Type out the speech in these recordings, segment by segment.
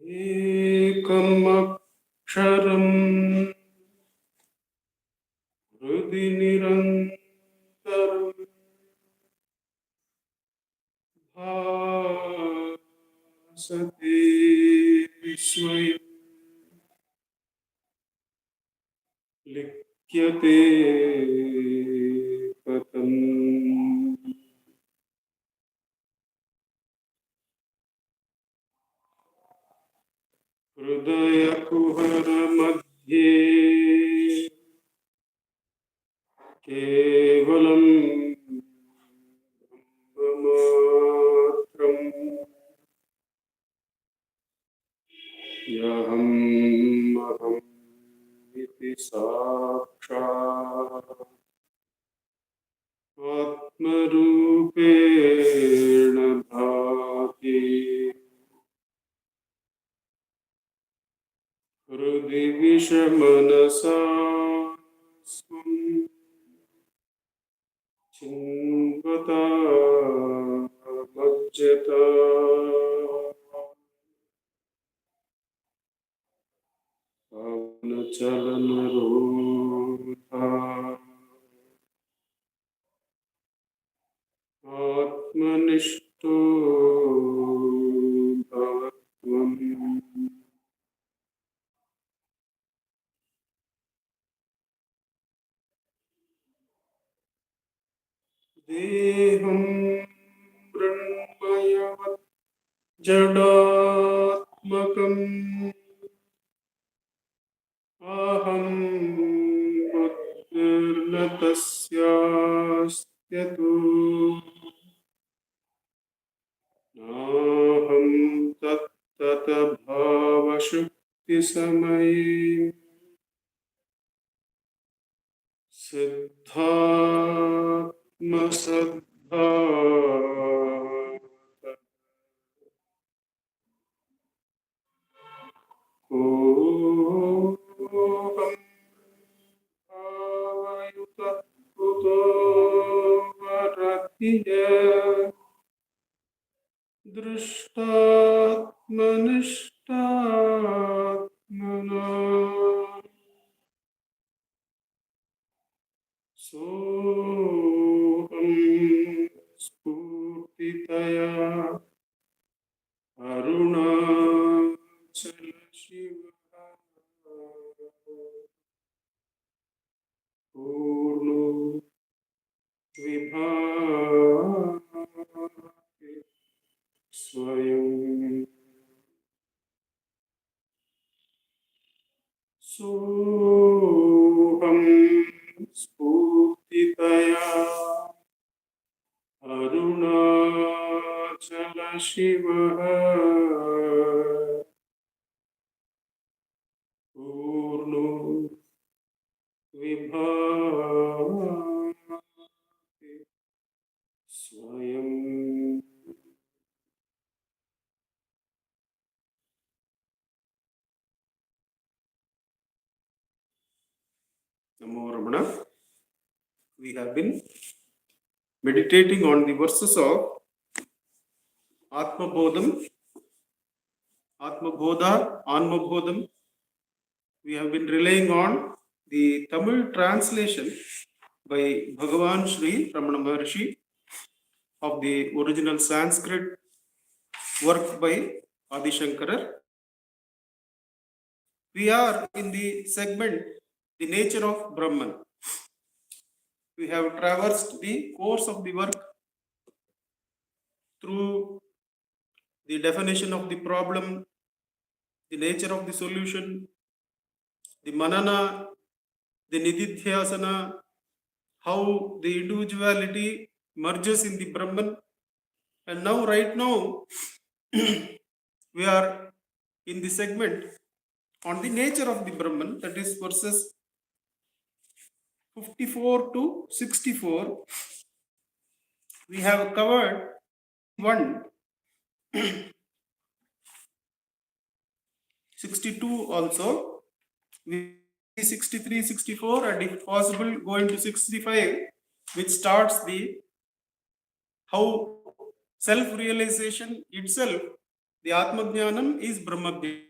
Ekam aksharam hrudi nirantaram bhasate swayam likyate patam. Hridaya kuhara madhye kevalam brahmamatram yaham aham iti sakshat atmarupena bhati hrudi vishamanasa swam Chingvata Majjata Pavana Chalana Rodha Atmanishto Bhavatvam Deham Brahmayavat Jadatmakam Aham Buddhirnatasyastyato Naham Tattata Bhava Shukti Samai Siddhatma Saddha Koham Bhavayuta Kuto Varathiya Drishtatmanishtatmana Soham Spurtitaya Arunachala Shiva Purno Vibhati Swayam Soham Spurtitaya Arunachala Shiva Purno Vibhati Swayam. Namo Ramana. We have been meditating on the verses of Atma bodham, Anma bodham. We have been relying on the Tamil translation by Bhagavan Sri Ramana Maharshi of the original Sanskrit work by Adi Shankara. We are in the segment The Nature of Brahman. We have traversed the course of the work through the definition of the problem, the nature of the solution, the manana, the nididhyasana, how the individuality merges in the Brahman. And now, right now, we are in the segment on the nature of the Brahman, that is verses 54 to 64. We have covered one 62 also. We 63, 64, and if possible, go into 65, which starts the how self-realization itself The Atmajnanam is Brahmajnana.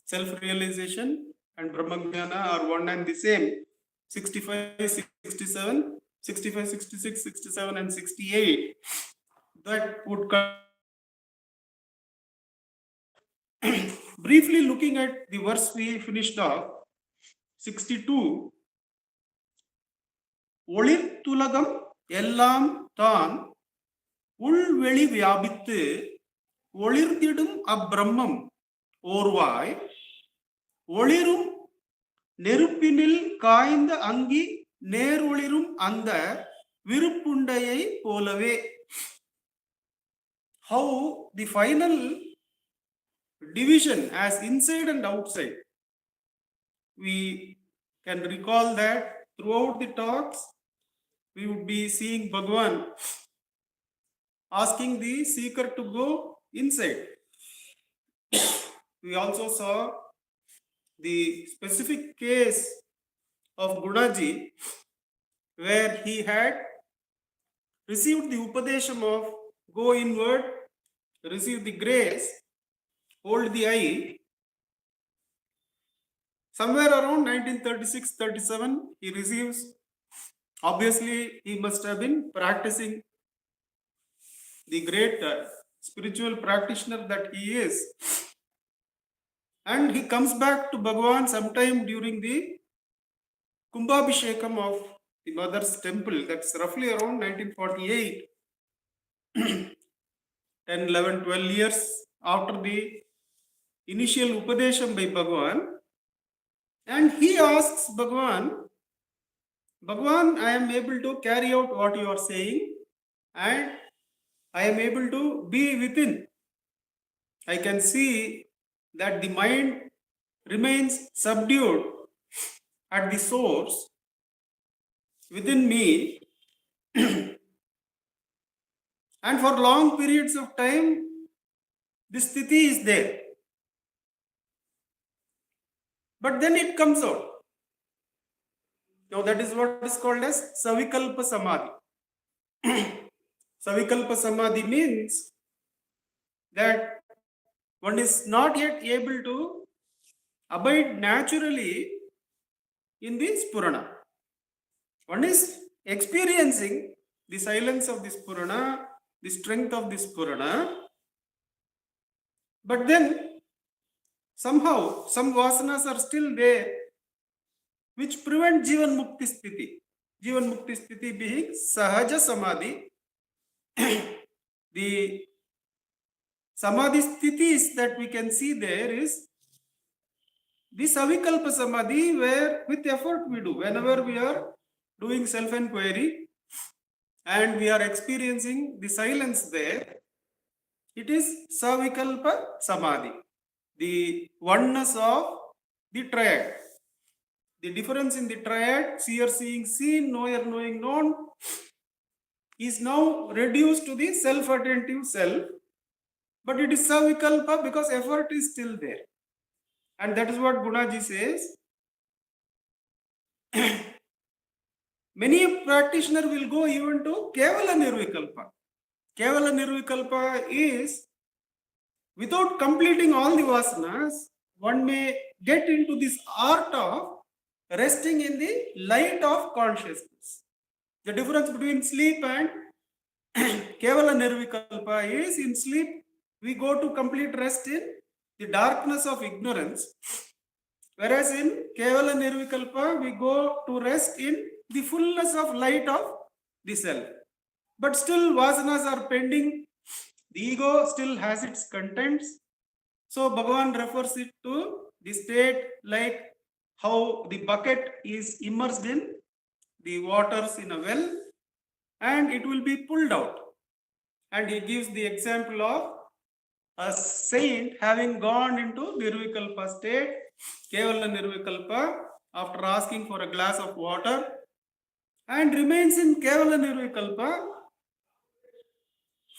Self-realization and Brahmajnana are one and the same. 65, 67, 65, 66, 67 and 68. That would briefly looking at the verse we finished off, 62. ஒளிர்த்துலகம் எல்லாம் தான் உள்வெளி வியாபித்து ஒளிர்ந்திடும் அப்பிரம்மம் ஓர்வாய் ஒளிரும் நெருப்பினில் காய்ந்த அங்கி நேரொளிரும் அந்த விருப்புண்டையை போலவே. How the final division as inside and outside. We can recall that throughout the talks we would be seeing Bhagavan asking the seeker to go inside. We also saw the specific case of Gunaji, where he had received the upadesham of go inward, receive the grace, hold the eye. Somewhere around 1936-37, he receives. Obviously, he must have been practicing, the great spiritual practitioner that he is. And he comes back to Bhagavan sometime during the Kumbhabhishekam of the mother's temple. That's roughly around 1948. 10, 11, 12 years after the initial Upadesham by Bhagavan. And he asks Bhagavan, Bhagavan, I am able to carry out what you are saying and I am able to be within. I can see that the mind remains subdued at the source within me. And for long periods of time, this sthiti is there. But then it comes out. Now that is what is called as Savikalpa Samadhi. Savikalpa Samadhi means that one is not yet able to abide naturally in the Spurana. One is experiencing the silence of the Spurana, the strength of the Spurana, but then somehow some vasanas are still there which prevent Jivan Mukti Sthiti. Jivan Mukti Sthiti being Sahaja Samadhi. The Samadhi Sthiti that we can see there is the Savikalpa Samadhi, where with effort we do. Whenever we are doing self-enquiry and we are experiencing the silence there, it is Savikalpa Samadhi. The oneness of the triad. The difference in the triad, seer seeing seen, knower knowing known, is now reduced to the self-attentive self. But it is Savikalpa because effort is still there. And that is what Gunaji says. Many a practitioner will go even to Kevala Nirvikalpa. Kevala Nirvikalpa is, without completing all the vasanas, one may get into this art of resting in the light of consciousness. The difference between sleep and Kevala Nirvikalpa is, in sleep we go to complete rest in the darkness of ignorance, whereas in Kevala Nirvikalpa we go to rest in the fullness of light of the self. But still vasanas are pending, the ego still has its contents. So Bhagavan refers it to the state like how the bucket is immersed in the waters in a well and it will be pulled out. And he gives the example of a saint having gone into Nirvikalpa state, Kevala Nirvikalpa, after asking for a glass of water, and remains in Kevala Nirvikalpa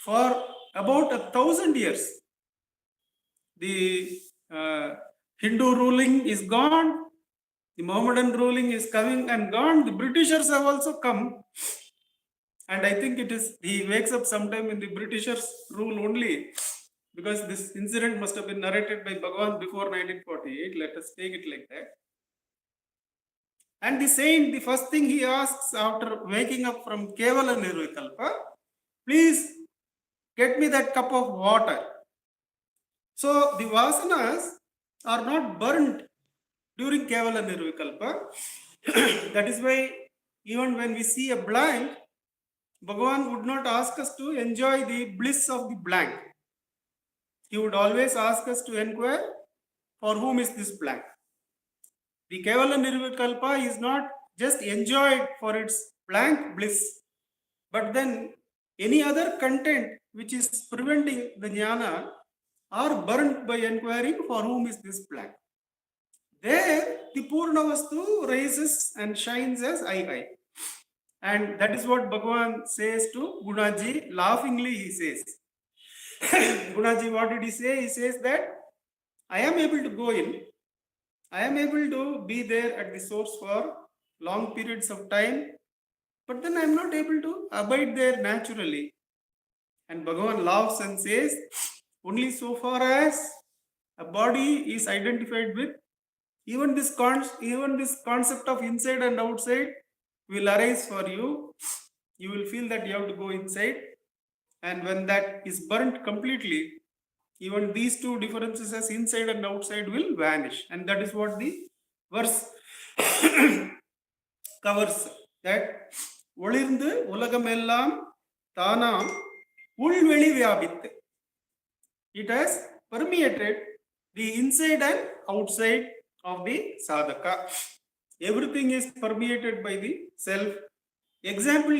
for about 1,000 years. The Hindu ruling is gone, the Mohammedan ruling is coming and gone, the Britishers have also come. And I think it is, he wakes up sometime in the Britishers' rule only, because this incident must have been narrated by Bhagavan before 1948. Let us take it like that. And the saint, the first thing he asks after waking up from Kevala Nirvikalpa, please get me that cup of water. So the vasanas are not burnt during Kevala Nirvikalpa. That is why even when we see a blank, Bhagavan would not ask us to enjoy the bliss of the blank. He would always ask us to inquire, for whom is this blank? The Kevala Nirvikalpa is not just enjoyed for its blank bliss, but then any other content which is preventing the jnana are burnt by inquiring, for whom is this blank? There, the Purna Vastu rises and shines as I. And that is what Bhagavan says to Gunaji. Laughingly, he says, Gunaji, what did he say? He says that I am able to go in, I am able to be there at the source for long periods of time, but then I am not able to abide there naturally. And Bhagavan laughs and says, only so far as a body is identified with, even this concept of inside and outside will arise for you. You will feel that you have to go inside. And when that is burnt completely, even these two differences as inside and outside will vanish. And that is what the verse covers. That ஒளிர்ந்து உலகமெல்லாம் தானாம் உள்வெளி வியாபித்து. It has permeated the inside and outside of the sadhaka. Everything is permeated by the self. Example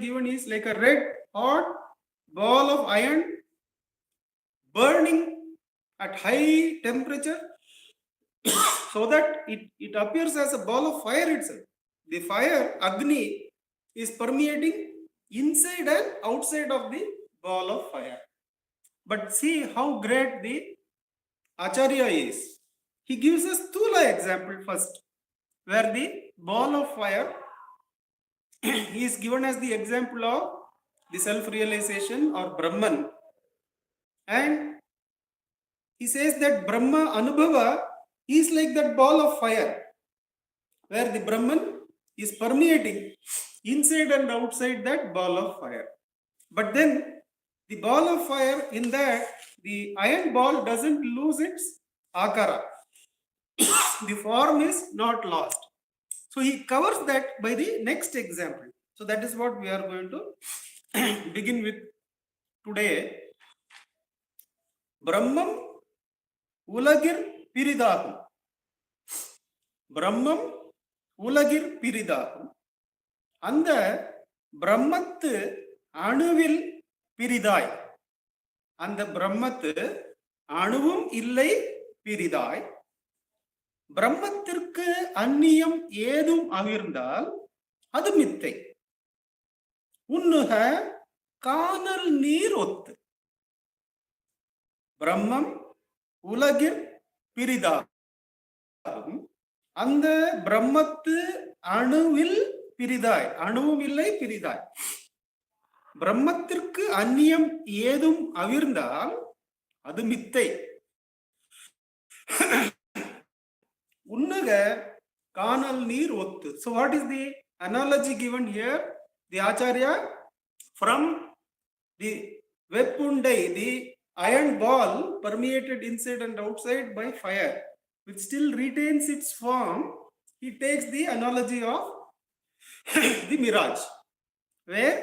given is like a red hot ball of iron burning at high temperature so that it appears as a ball of fire itself. The fire, Agni, is permeating inside and outside of the ball of fire. But see how great the Acharya is. He gives us Stula example first, where the ball of fire is given as the example of the self-realization or Brahman. And he says that Brahma Anubhava is like that ball of fire, where the Brahman is permeating inside and outside that ball of fire. But then the ball of fire, in that the iron ball doesn't lose its akara. The form is not lost. So he covers that by the next example. So that is what we are going to begin with today. Brahmam ulagir piridagum. Brahmam ulagir piridagum. அந்த பிரம்மத்து அணுவில் பிரிதாய். அந்த பிரம்மத்து அணுவும் இல்லை பிரிதாய். பிரம்மத்திற்கு அந்நியம் ஏதும் அவிர்ந்தால் அது மித்தை. உண்ணுக காணல் நீர் ஒத்து. பிரம்மம் உலகில் பிரிதாகும். அந்த பிரம்மத்து அணுவில் பிரிதாய். அணுவும் இல்லை பிரிதாய். பிரம்மத்திற்கு அந்நியம் ஏதும் அவிர்ந்தால் அது மித்தை. உண்ணுக காணல் நீர் ஒத்து. So what is the analogy given here? The Acharya, from the Vepundai, the iron ball permeated inside and outside by fire, which still retains its form, he takes the analogy of the mirage, where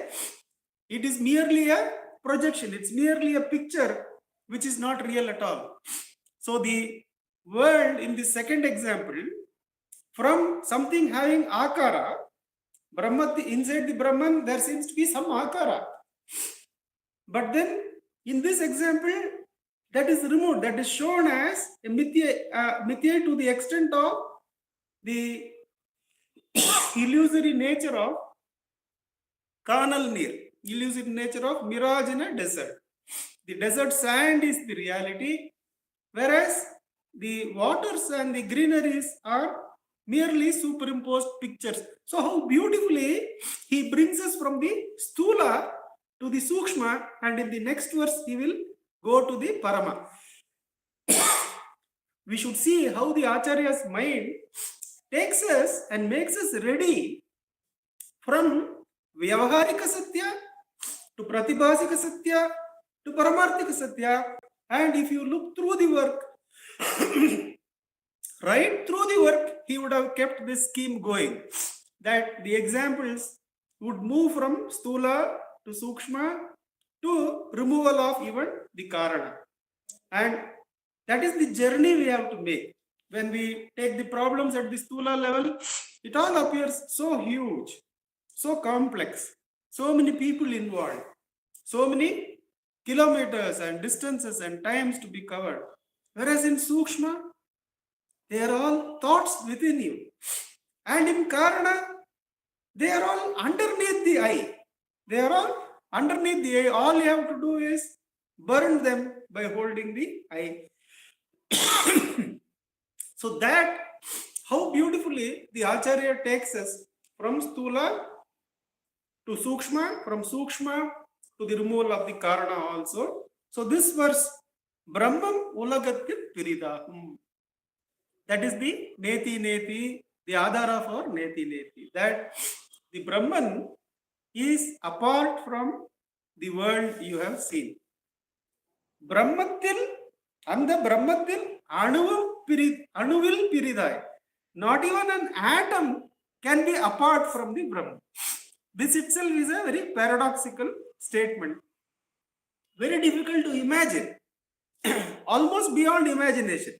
it is merely a projection, it's merely a picture which is not real at all. So the world in the second example, from something having akara, Brahma, inside the Brahman there seems to be some akara, but then in this example that is removed, that is shown as a mithya to the extent of the illusory nature of carnal near, illusory nature of mirage in a desert. The desert sand is the reality, whereas the waters and the greeneries are merely superimposed pictures. So how beautifully he brings us from the stula to the sukshma, and in the next verse he will go to the Parama. We should see how the Acharya's mind takes us and makes us ready from Vyavaharika Satya to Pratibhasika Satya to Paramarthika Satya. And if you look through the work, right through the work, he would have kept this scheme going, that the examples would move from Stula to Sukshma to removal of even the Karana. And that is the journey we have to make. When we take the problems at the Stula level, it all appears so huge, so complex, so many people involved, so many kilometers and distances and times to be covered. Whereas in Sukshma, they are all thoughts within you. And in Karana, they are all underneath the eye. They are all underneath the eye. All you have to do is burn them by holding the eye. So that, how beautifully the Acharya takes us from Stula to Sukshma, from Sukshma to the removal of the Karana also. So this verse, Brahmam Ulagatyam Viridaham. That is the Neti Neti, the Adhara for Neti Neti. That the Brahman is apart from the world you have seen. Brahmatil and the Brahmatil Anuvil Piridai. Not even an atom can be apart from the Brahman. This itself is a very paradoxical statement. Very difficult to imagine. Almost beyond imagination.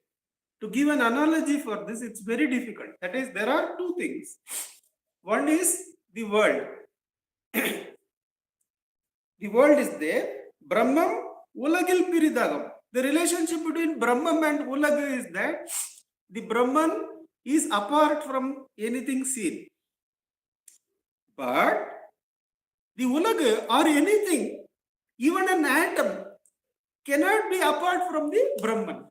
To give an analogy for this, it's very difficult. That is, there are two things. One is the world. The world is there. Brahmam Ulagil Piridagam. The relationship between Brahman and Ulag is that the Brahman is apart from anything seen. But the Ulag or anything, even an atom, cannot be apart from the Brahman.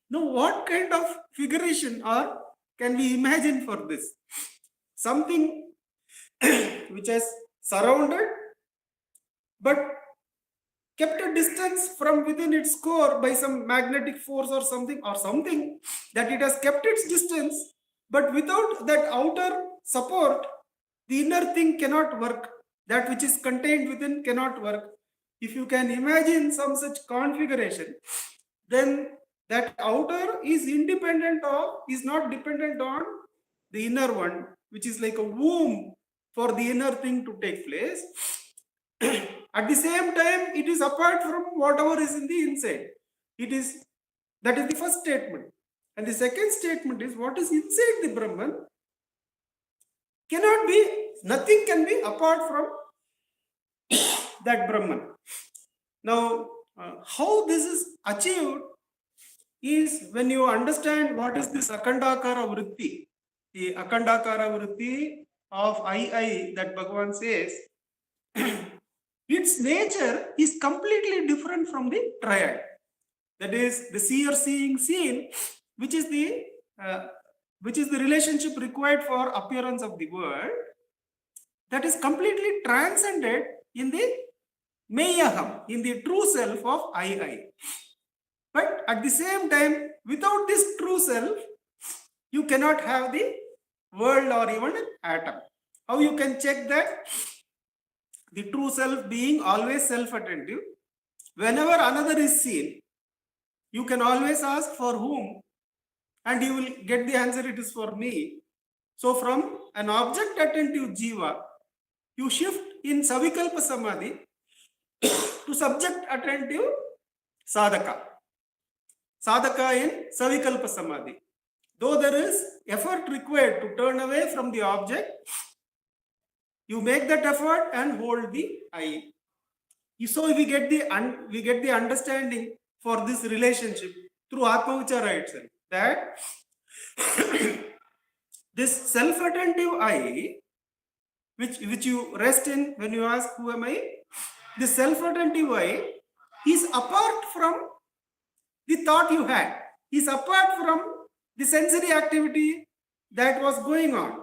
Now, what kind of figuration or can we imagine for this? Something which has surrounded but kept a distance from within its core by some magnetic force or something that it has kept its distance, but without that outer support, the inner thing cannot work. That which is contained within cannot work. If you can imagine some such configuration, then that outer is not dependent on the inner one, which is like a womb for the inner thing to take place. At the same time, it is apart from whatever is in the inside. That is the first statement. And the second statement is what is inside the Brahman nothing can be apart from that Brahman. Now, how this is achieved is when you understand what is this Akandakara Vritti. The Akandakara Vritti of I that Bhagavan says, its nature is completely different from the triad. That is the seer seeing seen, which is the relationship required for appearance of the world. That is completely transcended in the Meyaham, in the true self of I. But at the same time, without this true self, you cannot have the world or even an atom. How you can check that? The true self being always self-attentive. Whenever another is seen, you can always ask for whom, and you will get the answer, it is for me. So from an object-attentive jiva, you shift in Savikalpa Samadhi to subject-attentive sadhaka. Sadhaka in Savikalpa Samadhi. Though there is effort required to turn away from the object, you make that effort and hold the eye. So we get the understanding for this relationship through Atma Vichara itself. That this self-attentive eye, which you rest in when you ask, who am I? The self-attentive eye is apart from the thought you had, is apart from the sensory activity that was going on.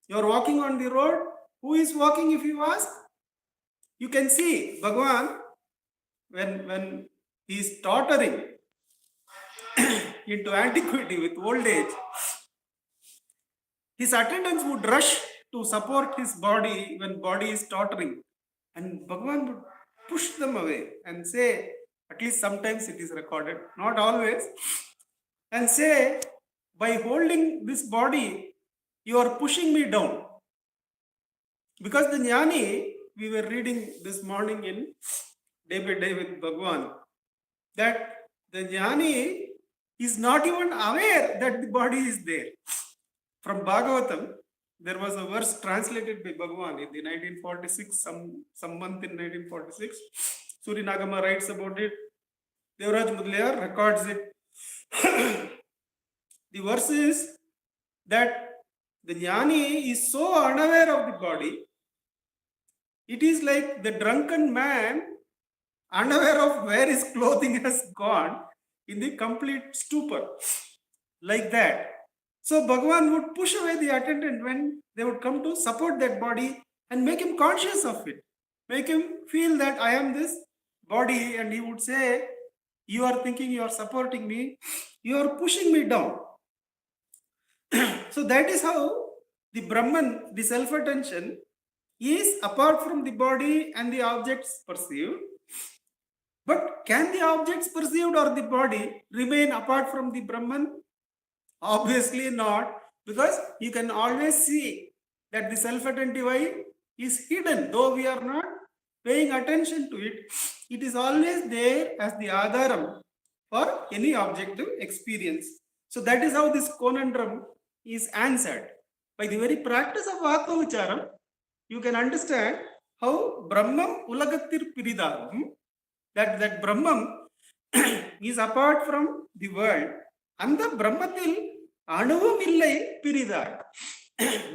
You are walking on the road. Who is walking, if you ask? You can see Bhagavan, when he is tottering into antiquity with old age, his attendants would rush to support his body when body is tottering. And Bhagavan would push them away and say, at least sometimes it is recorded, not always, and say, by holding this body, you are pushing me down. Because the jnani, we were reading this morning in Day by Day with Bhagavan, that the jnani is not even aware that the body is there. From Bhagavatam, there was a verse translated by Bhagavan in the 1946, some month in 1946. Suri Nagama writes about it. Devraj Mudliar records it. The verse is that the jnani is so unaware of the body, it is like the drunken man unaware of where his clothing has gone in the complete stupor. Like that. So Bhagavan would push away the attendant when they would come to support that body and make him conscious of it. Make him feel that I am this body, and he would say, you are thinking you are supporting me, you are pushing me down. So that is how the Brahman, the self-attention, is apart from the body and the objects perceived. But can the objects perceived or the body remain apart from the Brahman? Obviously not, because you can always see that the self-attentive eye is hidden. Though we are not paying attention to it, it is always there as the adharam for any objective experience. So that is how this conundrum is answered. By the very practice of Atma Vicharam, you can understand how Brahmam Ulagattir Piridaram, that Brahmam is apart from the world, and the Brahmatil Anuvam illai Piridar.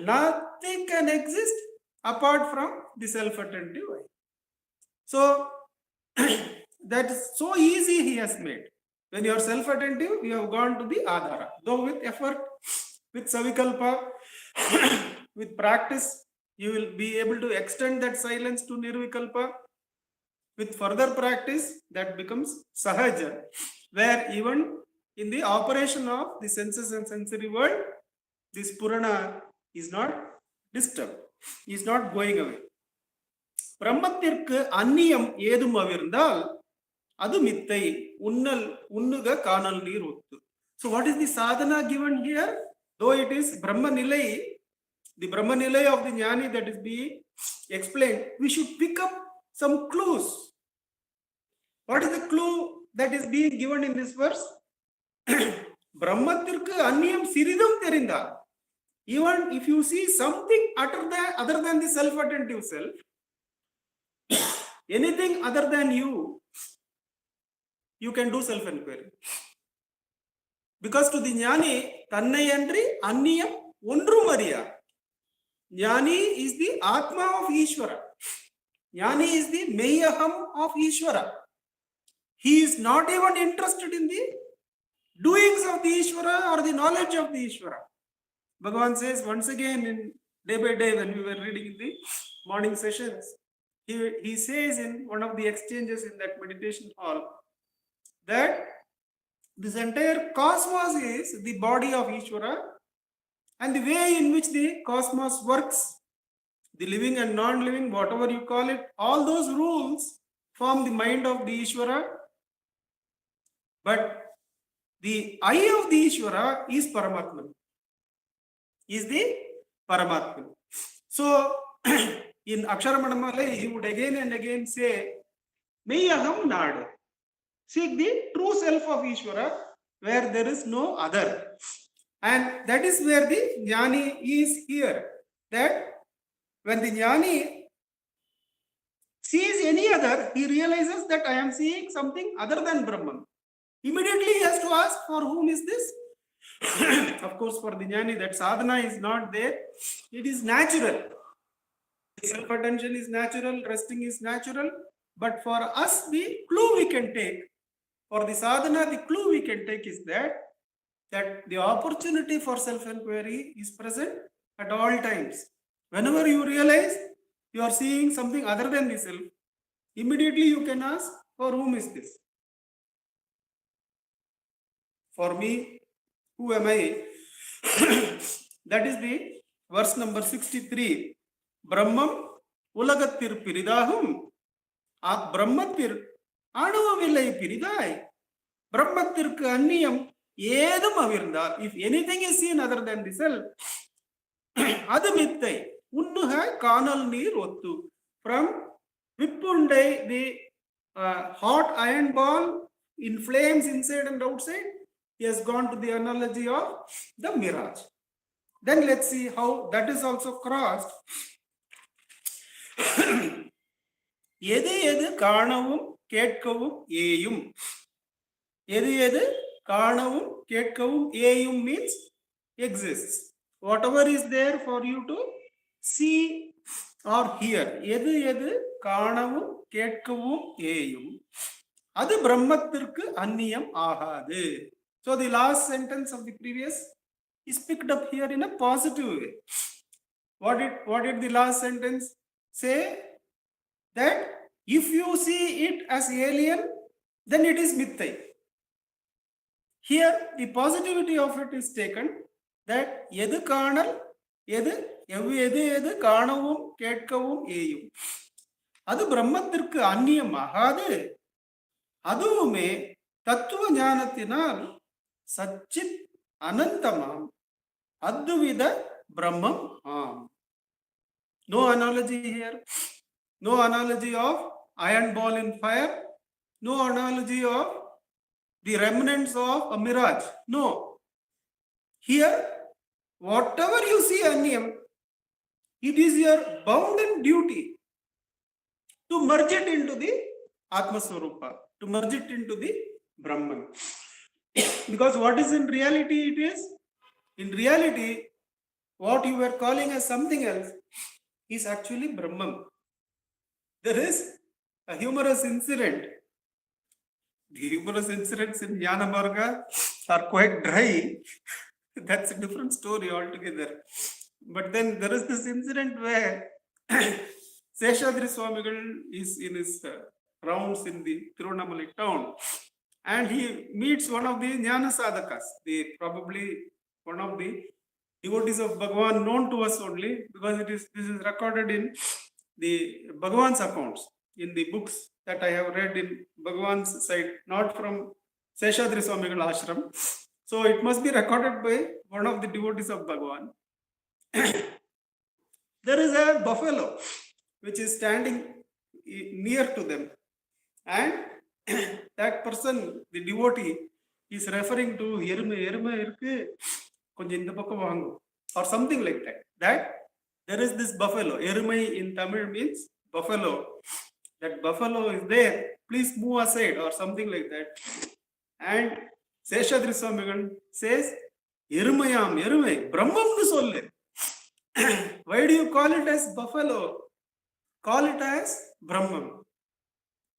Nothing can exist apart from the self-attentive eye. So that is so easy he has made. When you are self-attentive, you have gone to the Adhara. Though with effort, with Savikalpa, with practice, you will be able to extend that silence to Nirvikalpa. With further practice, that becomes Sahaja, where even in the operation of the senses and sensory world, this Purana is not disturbed, is not going away. Brahmatirku anniyam edum avirndal, adu mittai, unnuga kanal neer uttu. So what is the sadhana given here? Though it is Brahma Nilai, the Brahma Nilai of the Jnani that is being explained, we should pick up some clues. What is the clue that is being given in this verse? Brahmatirku anniyam siridam therinda. Even if you see something other than the self-attentive self, anything other than you can do self-enquiry. Because to the Jnani, Tannayandri anniyam ondru mariya. Jnani is the Atma of Ishvara. Jnani is the Meyaham of Ishvara. He is not even interested in the doings of the Ishvara or the knowledge of the Ishvara. Bhagavan says once again in Day by Day when we were reading in the morning sessions, he says in one of the exchanges in that meditation hall that this entire cosmos is the body of Ishvara, and the way in which the cosmos works, the living and non-living, whatever you call it, all those rules form the mind of the Ishvara. But the eye of the Ishvara is Paramatman. Is the Paramatman. So in Aksharamanamala, he would again and again say, Meyaham Nadu. Seek the true self of Ishvara, where there is no other. And that is where the Jnani is here. That when the Jnani sees any other, he realizes that I am seeing something other than Brahman. Immediately he has to ask, for whom is this? Of course, for the Jnani, that sadhana is not there. It is natural. Self-attention is natural, resting is natural. But for us, the clue we can take, for the sadhana, the clue we can take is that the opportunity for self-enquiry is present at all times. Whenever you realize you are seeing something other than the self, immediately you can ask, for whom is this? For me, who am I? That is the verse number 63. Brahmam ulagathir piridahum. Brahmathir anuvavillai piridai. Brahmathirku anniyam ஏதும் அவிர்ந்தால், if anything is seen other than the self, அது மித்தை. உண்ணுக காணல் நீர் ஒத்து. From Vipundai, the hot iron ball in flames inside and outside, he has gone to the analogy of the mirage. Then let's see how that is also crossed. எது எது காணவும் கேட்கவும் ஏயும். எது எது காணவும் கேட்கவும் ஏயும் means exists. Whatever is there for you to see or hear. எது எது காணவும் கேட்கவும் ஏயும், அது பிரம்மத்திற்கு அந்நியம் ஆகாது. So the last sentence of the previous is picked up here in a positive way. What did the last sentence say? That if you see it as alien, then it is mithya. Here the positivity of it is taken, that எது காணல், எது எது காணவும் கேட்கவும் ஏயும், அது பிரம்மத்திற்கு அந்நியம் ஆகாது, அதுவுமே தத்துவ ஞானத்தினால் சச்சித் அனந்தமாம் அத்வித பிரம்மம் ஆம். No analogy here. No analogy of iron ball in fire. No analogy of the remnants of a mirage. No. Here, whatever you see anniyam, it is your bounden duty to merge it into the Atma Swarupa, to merge it into the Brahman. Because what is in reality it is? In reality, what you were calling as something else is actually Brahman. There is a humorous incident. The humorous incidents in Jnana Marga are quite dry. That's a different story altogether. But then there is this incident where Seshadri Swamigal is in his rounds in the Tiruvannamalai town, and he meets one of the Jnana Sadhakas, probably one of the devotees of Bhagavan known to us only, because this is recorded in the Bhagavan's accounts, in the books that I have read in Bhagavan's side, not from Seshadri Swamigal ashram. So it must be recorded by one of the devotees of Bhagavan. There is a buffalo which is standing near to them, and that person, the devotee, is referring to erume irukku konjam indha pakkam vaangu, or something like that. That there is this buffalo. Erumai in Tamil means buffalo. That buffalo is there, please move aside, or something like that. And Seshadri Swamigal says, Erumayam, Erumai, Brahmam nu sollu. Why do you call it as buffalo? Call it as Brahman.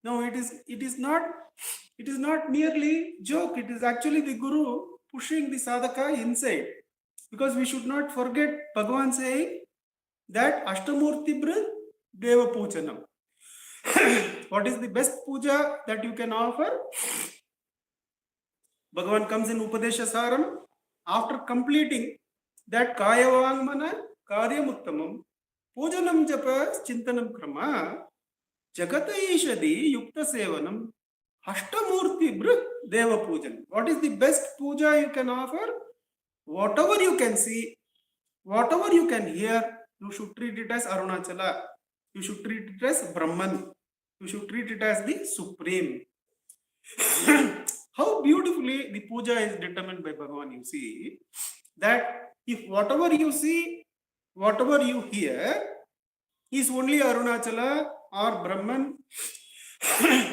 No, it is not merely joke. It is actually the Guru pushing the sadhaka inside. Because we should not forget Bhagavan saying that Ashtamurti Brith Deva Pujanam. What is the best puja that you can offer? Bhagavan comes in Upadesha Saram. After completing that Kaya Vangmana Karyam Uttamam, Pujanam Japa Chintanam Krama, Jagata Ishadi Yukta Sevanam, Ashtamurti Brith Deva Pujan. What is the best puja you can offer? Whatever you can see, whatever you can hear, you should treat it as Arunachala. You should treat it as Brahman. You should treat it as the Supreme. How beautifully the puja is determined by Bhagavan. You see that if whatever you see, whatever you hear is only Arunachala or Brahman,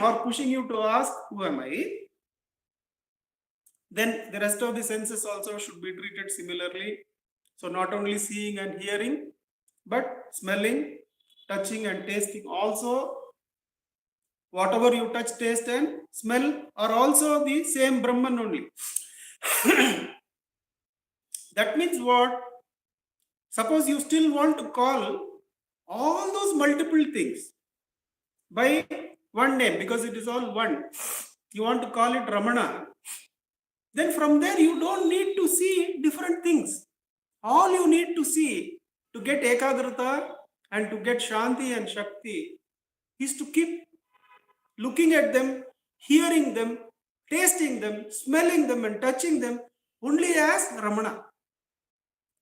or pushing you to ask, who am I? Then the rest of the senses also should be treated similarly. So not only seeing and hearing, but smelling, touching and tasting also. Whatever you touch, taste and smell are also the same Brahman only. That means what? Suppose you still want to call all those multiple things by one name, because it is all one. You want to call it Ramana. then from there you don't need to see different things. All you need to see to get ekagrata and to get shanti and shakti is to keep looking at them, hearing them, tasting them, smelling them, and touching them only as Ramana.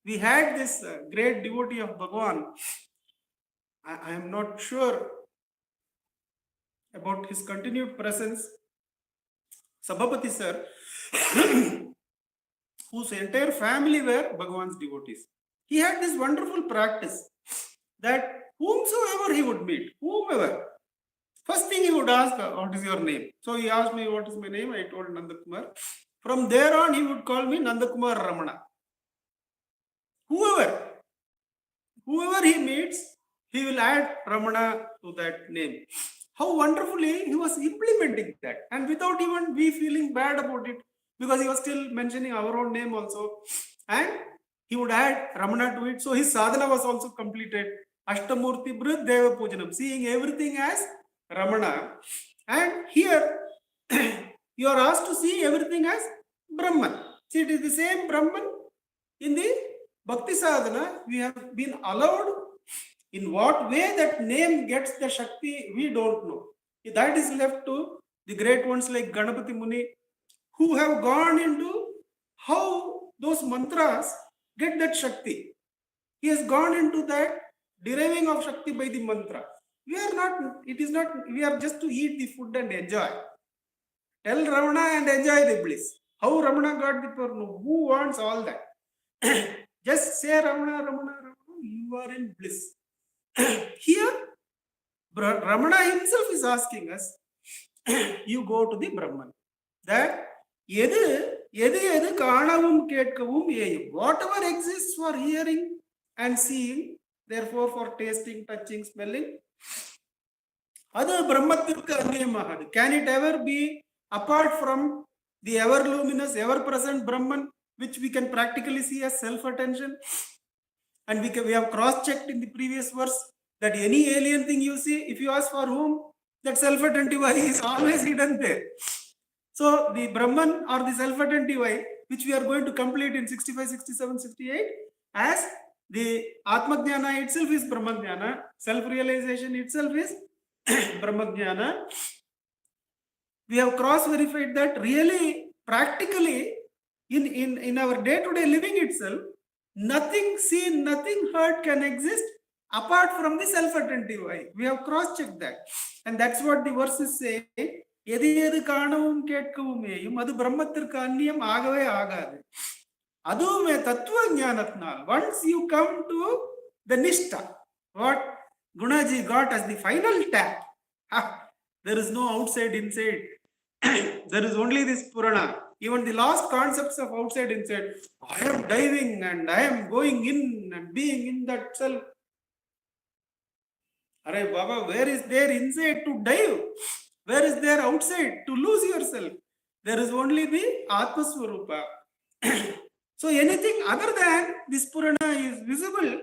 We had this great devotee of Bhagavan. I am not sure about his continued presence. Sabhapati sir, whose entire family were Bhagavan's devotees. He had this wonderful practice that whomsoever he would meet, whomever, first thing he would ask, what is your name? So he asked me, what is my name? I told Nandakumar. From there on, he would call me Nandakumar Ramana. Whoever he meets, he will add Ramana to that name. How wonderfully he was implementing that, and without even we feeling bad about it, because he was still mentioning our own name also, and he would add Ramana to it. So his sadhana was also completed. Ashtamurti Brud Deva Pujanam, seeing everything as Ramana. And here you are asked to see everything as Brahman. See, it is the same Brahman. In the Bhakti Sadhana, we have been allowed. In what way that name gets the Shakti, we don't know. That is left to the great ones like Ganapati Muni, who have gone into how those mantras get that Shakti. He has gone into that deriving of Shakti by the mantra. We are not, we are just to eat the food and enjoy. Tell Ramana and enjoy the bliss. How Ramana got the power? No, who wants all that? Just say Ramana, Ramana, Ramana, you are in bliss. Here, Ramana himself is asking us, you go to the Brahman. That whatever exists for hearing and seeing, therefore for tasting, touching, smelling, other Brahmatirka. Can it ever be apart from the ever luminous, ever present Brahman, which we can practically see as self-attention? And we have cross-checked in the previous verse that any alien thing you see, if you ask for whom, that self-attentive eye is always hidden there. So the Brahman or the self-attentive eye, which we are going to complete in 65, 67, 68, as the Atmajnana itself is Brahmajnana, self-realization itself is Brahmajnana. We have cross-verified that really, practically, in our day-to-day living itself, nothing seen, nothing heard can exist apart from the self-attentive eye. We have cross-checked that. And that's what the verses say. Adu Brahmatirka Anniyam Agave Agade. Adume Tattva Jnanatnal. Once you come to the Nishta, what Gunaji got as the final tap, there is no outside, inside. There is only this Purana. Even the last concepts of outside, inside. I am diving and I am going in and being in that self. Arey Baba, where is there inside to dive? Where is there outside to lose yourself? There is only the Atma Swarupa. So anything other than this Purana is visible,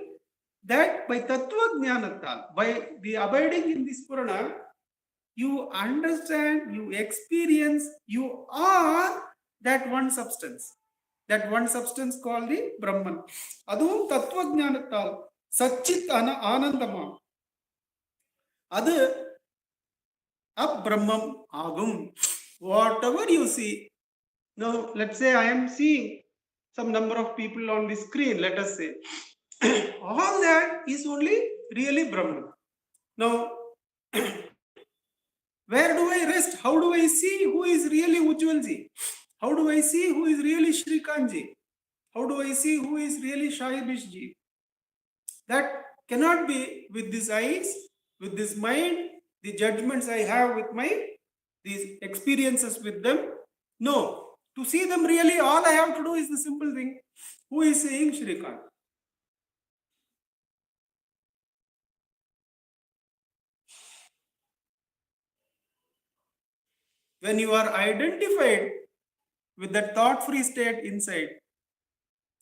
that by Tattva Jnanatal, by the abiding in this Purana, you understand, you experience, you are that one substance. That one substance called the Brahman. Adum Tattva Jnanatal, Satchit Anandama. Adu Brahmam Agum. Whatever you see. Now, let's say I am seeing some number of people on the screen, let us say. All that is only really Brahman. Now, where do I rest? How do I see who is really Ujjwalji? How do I see who is really Shrikantji? How do I see who is really Shahibishji? That cannot be with these eyes, with this mind, the judgments I have with these experiences with them. No. To see them really, all I have to do is the simple thing. Who is saying Shrikant? When you are identified with that thought-free state inside,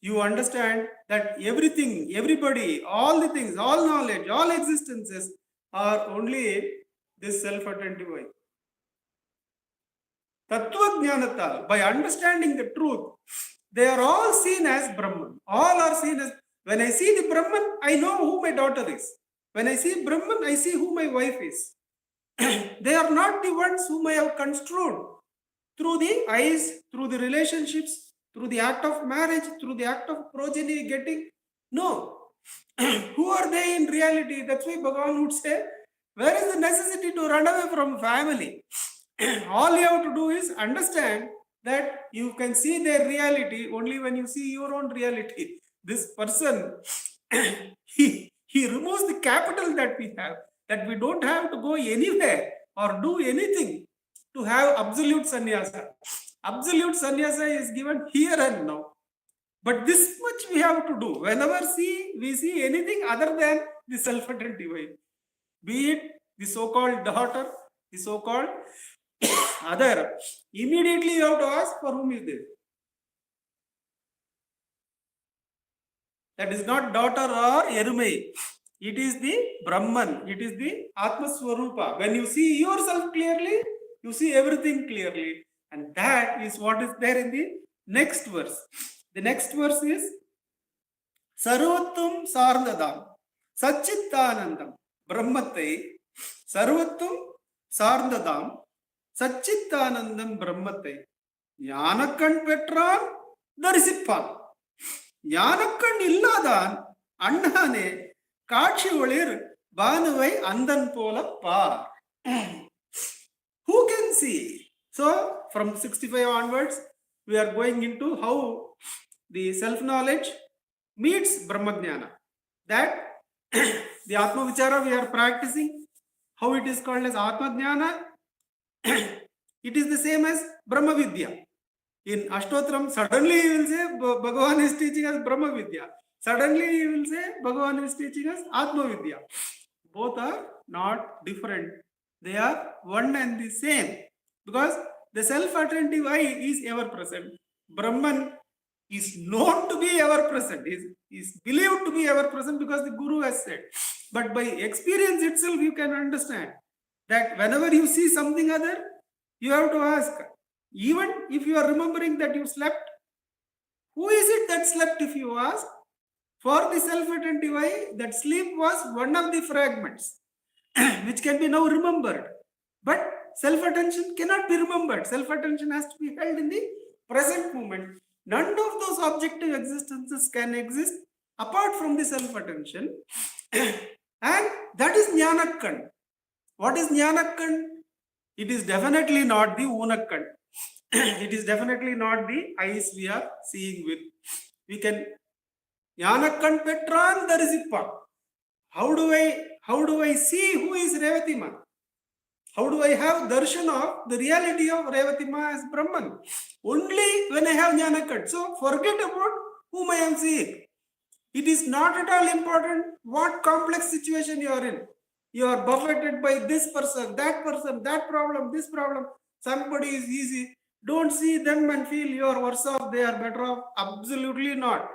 you understand that everything, everybody, all the things, all knowledge, all existences are only this self-attentive eye. Tattva Jnanata, by understanding the truth, they are all seen as Brahman. All are seen as, when I see the Brahman, I know who my daughter is. When I see Brahman, I see who my wife is. They are not the ones whom I have construed through the eyes, through the relationships, through the act of marriage, through the act of progeny getting. No. Who are they in reality? That's why Bhagavan would say, where is the necessity to run away from family? All you have to do is understand that you can see their reality only when you see your own reality. This person, he removes the capital that we have, that we don't have to go anywhere or do anything to have absolute sannyasa. Absolute sannyasa is given here and now. But this much we have to do. Whenever we see anything other than the self-attentive way, be it the so-called daughter, the so-called other, immediately you have to ask for whom is this. That is not daughter or Erumai. It is the Brahman. It is the Atma Swarupa. When you see yourself clearly, you see everything clearly. And that is what is there in the next verse. The next verse is Sarvatvam Sarnadam Satchittanandam Brahmatai Sarvatvam Sarnadam Satchittanandam Brahmatai Jnanakan Petran Darisippan Jnanakan Illadan Annane Kachi Olir Banavai Andan Pola Par. Who can see? So, from 65 onwards, we are going into how the self-knowledge meets Brahmajnana. That the Atma Vichara we are practicing, how it is called as Atma Jnana, it is the same as Brahma Vidya. In Ashtotram, suddenly he will say Bhagavan is teaching us Brahma Vidya. Suddenly he will say Bhagavan is teaching us Atma Vidya. Both are not different. They are one and the same. Because the self-attentive I is ever present. Brahman is known to be ever present, is believed to be ever present because the Guru has said. But by experience itself, you can understand that whenever you see something other, you have to ask, even if you are remembering that you slept, who is it that slept if you ask? For the self-attentive I, that sleep was one of the fragments which can be now remembered. But self-attention cannot be remembered. Self-attention has to be held in the present moment. None of those objective existences can exist apart from the self-attention. And that is Jnanakan. What is Jnanakan? It is definitely not the Unakan. It is definitely not the eyes we are seeing with. We can Jnanakan Petran Darisippa. How do I see who is Revatima? How do I have darshan of the reality of Revatima as Brahman? Only when I have Jnanakan. So forget about whom I am seeing. It is not at all important what complex situation you are in. You are buffeted by this person, that problem, this problem. Somebody is easy. Don't see them and feel you are worse off, they are better off. Absolutely not.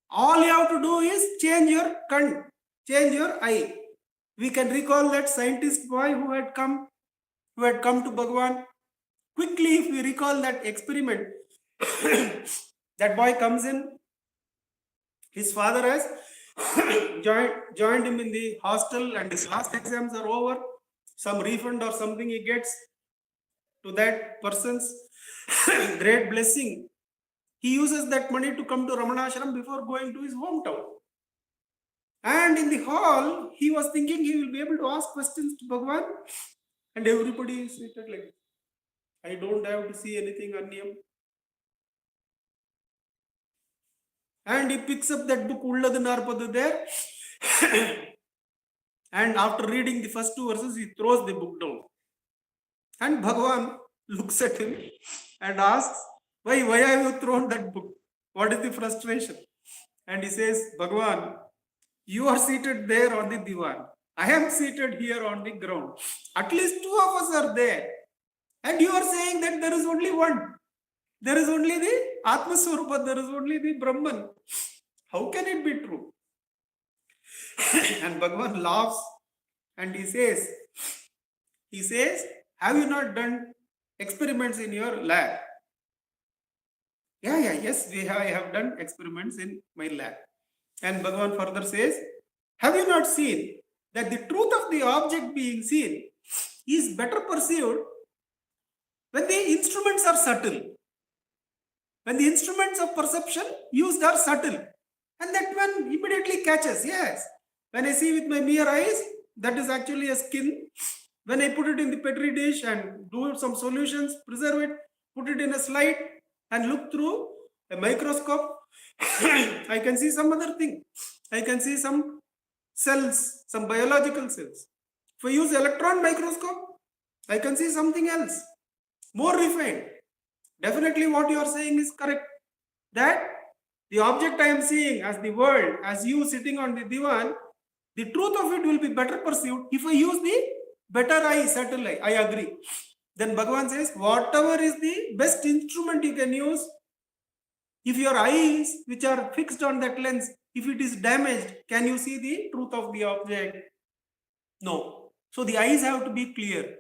All you have to do is change your eye. We can recall that scientist boy who had come to Bhagavan. Quickly, if we recall that experiment, that boy comes in, his father has joined him in the hostel and his last exams are over. Some refund or something he gets, to that person's great blessing. He uses that money to come to Ramanacentre before going to his hometown. And in the hall, he was thinking he will be able to ask questions to Bhagavan. And everybody is seated like, I don't have to see anything Anyam. And he picks up that book, Ulladu Narpadu there. And after reading the first 2 verses, he throws the book down. And Bhagavan looks at him and asks, why have you thrown that book? What is the frustration? And he says, Bhagavan, you are seated there on the divan. I am seated here on the ground. At least 2 of us are there. And you are saying that there is only one. There is only the Atma Swarupa, there is only the Brahman. How can it be true? And Bhagavan laughs and he says, have you not done experiments in your lab. Yes, I have done experiments in my lab. And Bhagavan further says, have you not seen that the truth of the object being seen is better perceived when the instruments are subtle? When the instruments of perception used are subtle, and that one immediately catches. Yes, when I see with my mere eyes, that is actually a skin. When I put it in the petri dish and do some solutions, preserve it, put it in a slide and look through a microscope, I can see some other thing. I can see some cells, some biological cells. If I use electron microscope, I can see something else, more refined. Definitely what you are saying is correct. That the object I am seeing as the world, as you sitting on the divan, the truth of it will be better perceived if I use the better eye, subtle eye. I agree. Then Bhagavan says, whatever is the best instrument you can use, if your eyes which are fixed on that lens, if it is damaged, can you see the truth of the object? No. So the eyes have to be clear.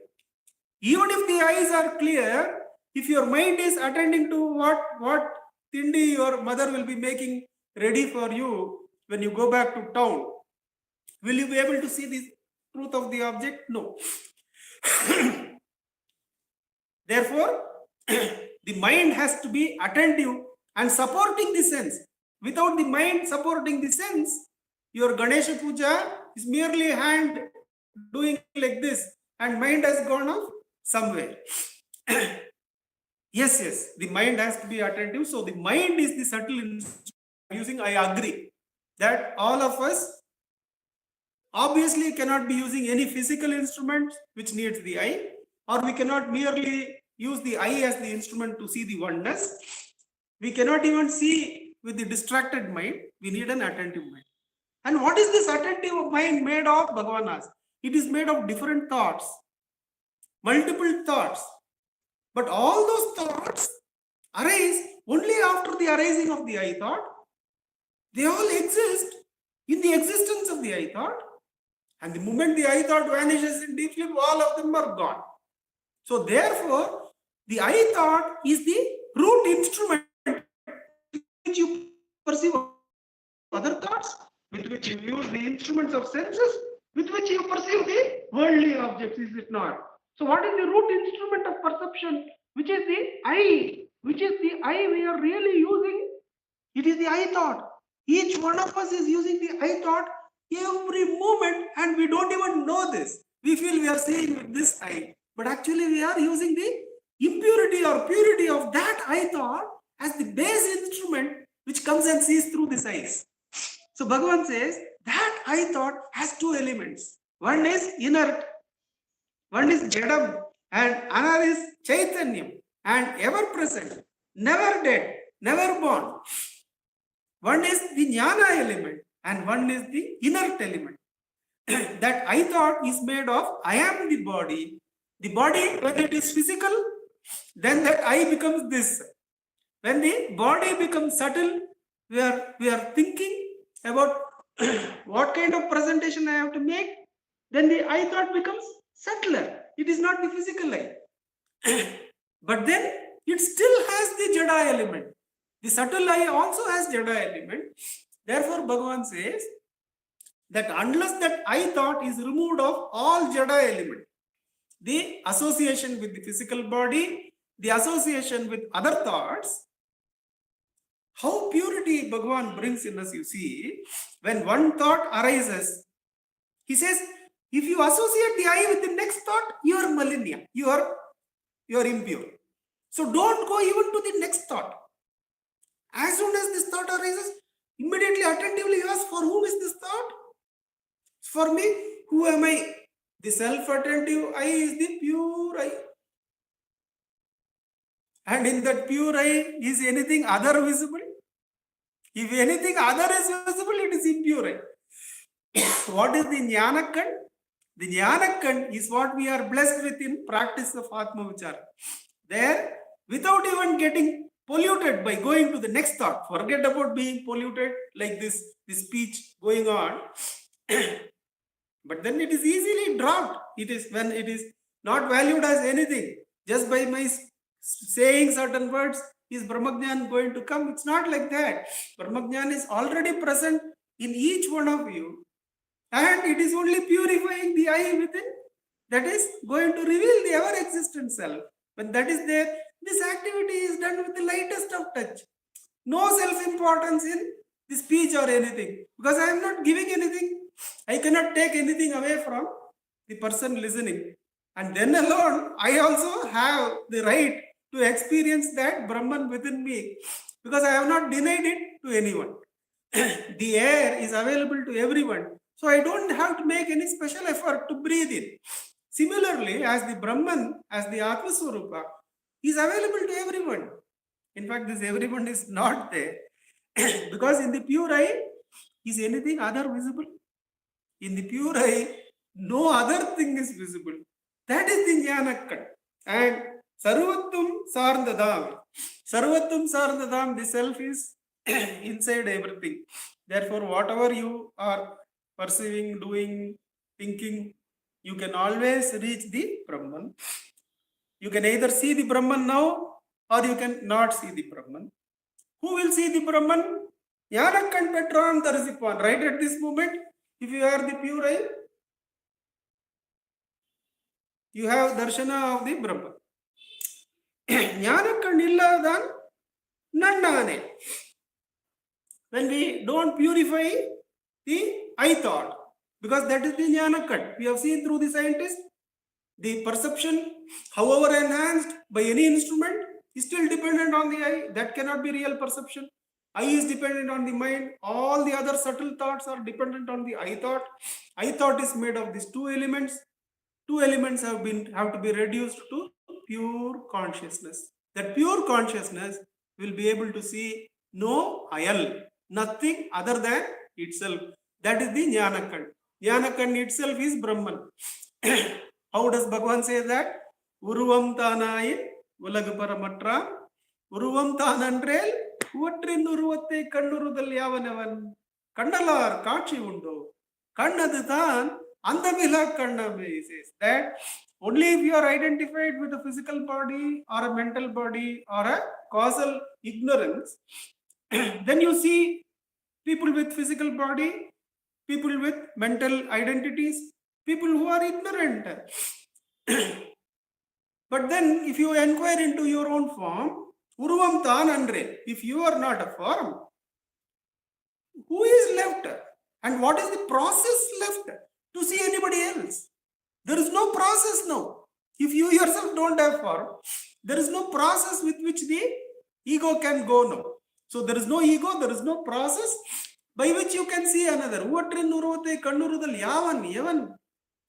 Even if the eyes are clear, if your mind is attending to what tindi your mother will be making ready for you when you go back to town, will you be able to see the truth of the object? No. Therefore, the mind has to be attentive and supporting the sense. Without the mind supporting the sense, your Ganesha Puja is merely hand doing like this and mind has gone off somewhere. Yes, the mind has to be attentive. So the mind is the subtle instrument using. I agree that all of us obviously cannot be using any physical instrument which needs the eye, or we cannot merely use the eye as the instrument to see the oneness. We cannot even see with the distracted mind. We need an attentive mind. And what is this attentive mind made of? Bhagavan asks. It is made of different thoughts, multiple thoughts. But all those thoughts arise only after the arising of the I thought. They all exist in the existence of the I thought. And the moment the I thought vanishes in deep sleep, all of them are gone. So therefore, the I thought is the root instrument which you perceive other thoughts, with which you use the instruments of senses, with which you perceive the worldly objects, is it not? So what is the root instrument of perception, which is the I, which is the I we are really using? It is the I thought. Each one of us is using the I thought every moment, and we don't even know this. We feel we are seeing with this eye, but actually we are using the impurity or purity of that I thought as the base instrument which comes and sees through this eyes. So Bhagavan says that I thought has two elements. One is inert, one is jadam, and another is chaitanyam, and ever present, never dead, never born. One is the jnana element and one is the inert element. That I thought is made of I am the body. The body, when it is physical, then that I becomes this. When the body becomes subtle, we are thinking about what kind of presentation I have to make. Then the I thought becomes subtler. It is not the physical eye. But then it still has the jada element. The subtle eye also has jada element. Therefore, Bhagavan says that unless that I thought is removed of all jada element, the association with the physical body, the association with other thoughts, how purity Bhagavan brings in us, you see, when one thought arises, he says, if you associate the I with the next thought, you are malinya, you are impure. So don't go even to the next thought. As soon as this thought arises, immediately attentively you ask, for whom is this thought? For me. Who am I? The self-attentive I is the pure I. And in that pure I, is anything other visible? If anything other is visible, it is impure I. What is the jnanakan? The jnanakan is what we are blessed with in practice of Atma Vichara. There, without even getting polluted by going to the next thought, forget about being polluted like this speech going on. But then it is easily dropped. It is when it is not valued as anything. Just by my saying certain words, is Brahmagyan going to come? It's not like that. Brahmagyan is already present in each one of you, and it is only purifying the I within that is going to reveal the ever existent self. When that is there, this activity is done with the lightest of touch. No self-importance in the speech or anything, because I am not giving anything. I cannot take anything away from the person listening. And then alone, I also have the right to experience that Brahman within me, because I have not denied it to anyone. The air is available to everyone. So I don't have to make any special effort to breathe in. Similarly, as the Brahman, as the Atma Swarupa, is available to everyone. In fact, this everyone is not there. Because in the pure eye, is anything other visible? In the pure eye, no other thing is visible. That is the Jnanakkan. And Sarvatvam Sarndadam. Sarvatvam Sarndadam, the self is inside everything. Therefore, whatever you are perceiving, doing, thinking, you can always reach the Brahman. You can either see the Brahman now, or you can not see the Brahman. Who will see the Brahman? Jnanakkan Petran Darsipan. Right at this moment, if you are the pure eye, you have darshana of the Brahman. Jnanakkan illadan nannane. When we don't purify the I thought, because that is the Jnanakkan. We have seen through the scientists, the perception, however enhanced by any instrument, is still dependent on the eye. That cannot be real perception. Eye is dependent on the mind. All the other subtle thoughts are dependent on the I thought. I thought is made of these two elements. Two elements have to be reduced to pure consciousness. That pure consciousness will be able to see no ayal, nothing other than itself. That is the Jnanakkan. Jnanakkan itself is Brahman. How does Bhagavan say that? Uruvam Tanayin Ulagaparamatra Uruvam Tanandrel Uvatrin Uruvate Kandurudal Yavanavan Kandalar Kachi Undo Kandadatan Andamila Kandame says that only if you are identified with a physical body or a mental body or a causal ignorance, then you see people with physical body, people with mental identities, people who are ignorant. But then if you inquire into your own form, Uruvam Tanandre, if you are not a form, who is left? And what is the process left to see anybody else? There is no process now. If you yourself don't have form, there is no process with which the ego can go now. So there is no ego, there is no process by which you can see another. Uvatrin Uruvate Kandurudal Yavan, Yavan,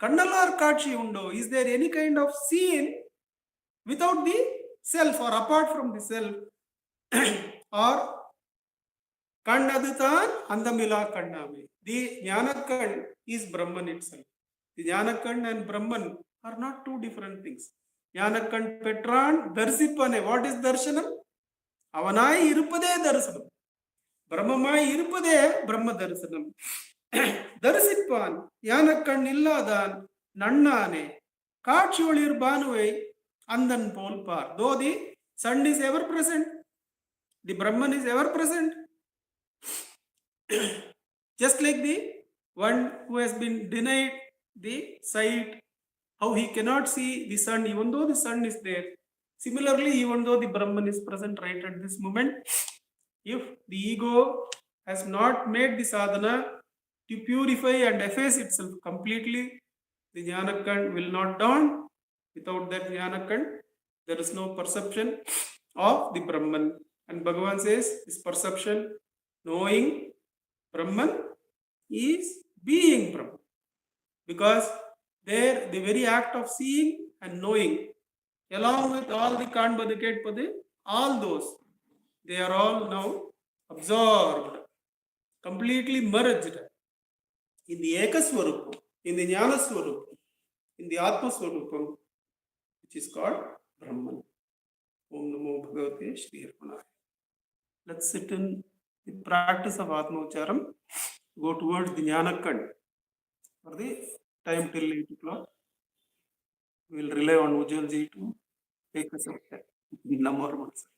Kandalar Kachi Undo. Is there any kind of seeing without the self or apart from the self? Or Kandadatan Andamila Kandame. The Jnanakkan is Brahman itself. The Jnanakkan and Brahman are not two different things. Jnanakkan Petran Darsipane. What is Darshanam? Avanai Irupade Darsanam. Brahmamai Irupade Brahma Darsanam. Darsipan Jnanakkan Illadan Nannane Kachulir Banue Andan Polpar. Though the sun is ever present, the Brahman is ever present. Just like the one who has been denied the sight, how he cannot see the sun even though the sun is there. Similarly, even though the Brahman is present right at this moment, if the ego has not made the sadhana to purify and efface itself completely, the Jnanakkan will not dawn. Without that Jnanakkan, there is no perception of the Brahman. And Bhagavan says, this perception, knowing Brahman is being Brahman. Because there, the very act of seeing and knowing, along with all the Kanbade, Ketpade, all those, they are all now absorbed, completely merged in the Ekaswarupam, in the Jnanaswarupam, in the Atmaswarupam, which is called Brahman. Om Namo Bhagavate Shri Ramana. Let's sit in the practice of Atma Ucharam, go towards the Jnanakkan. For the time till 8 o'clock, we will rely on Ujjalji to एकच minute. NaMo Ramana.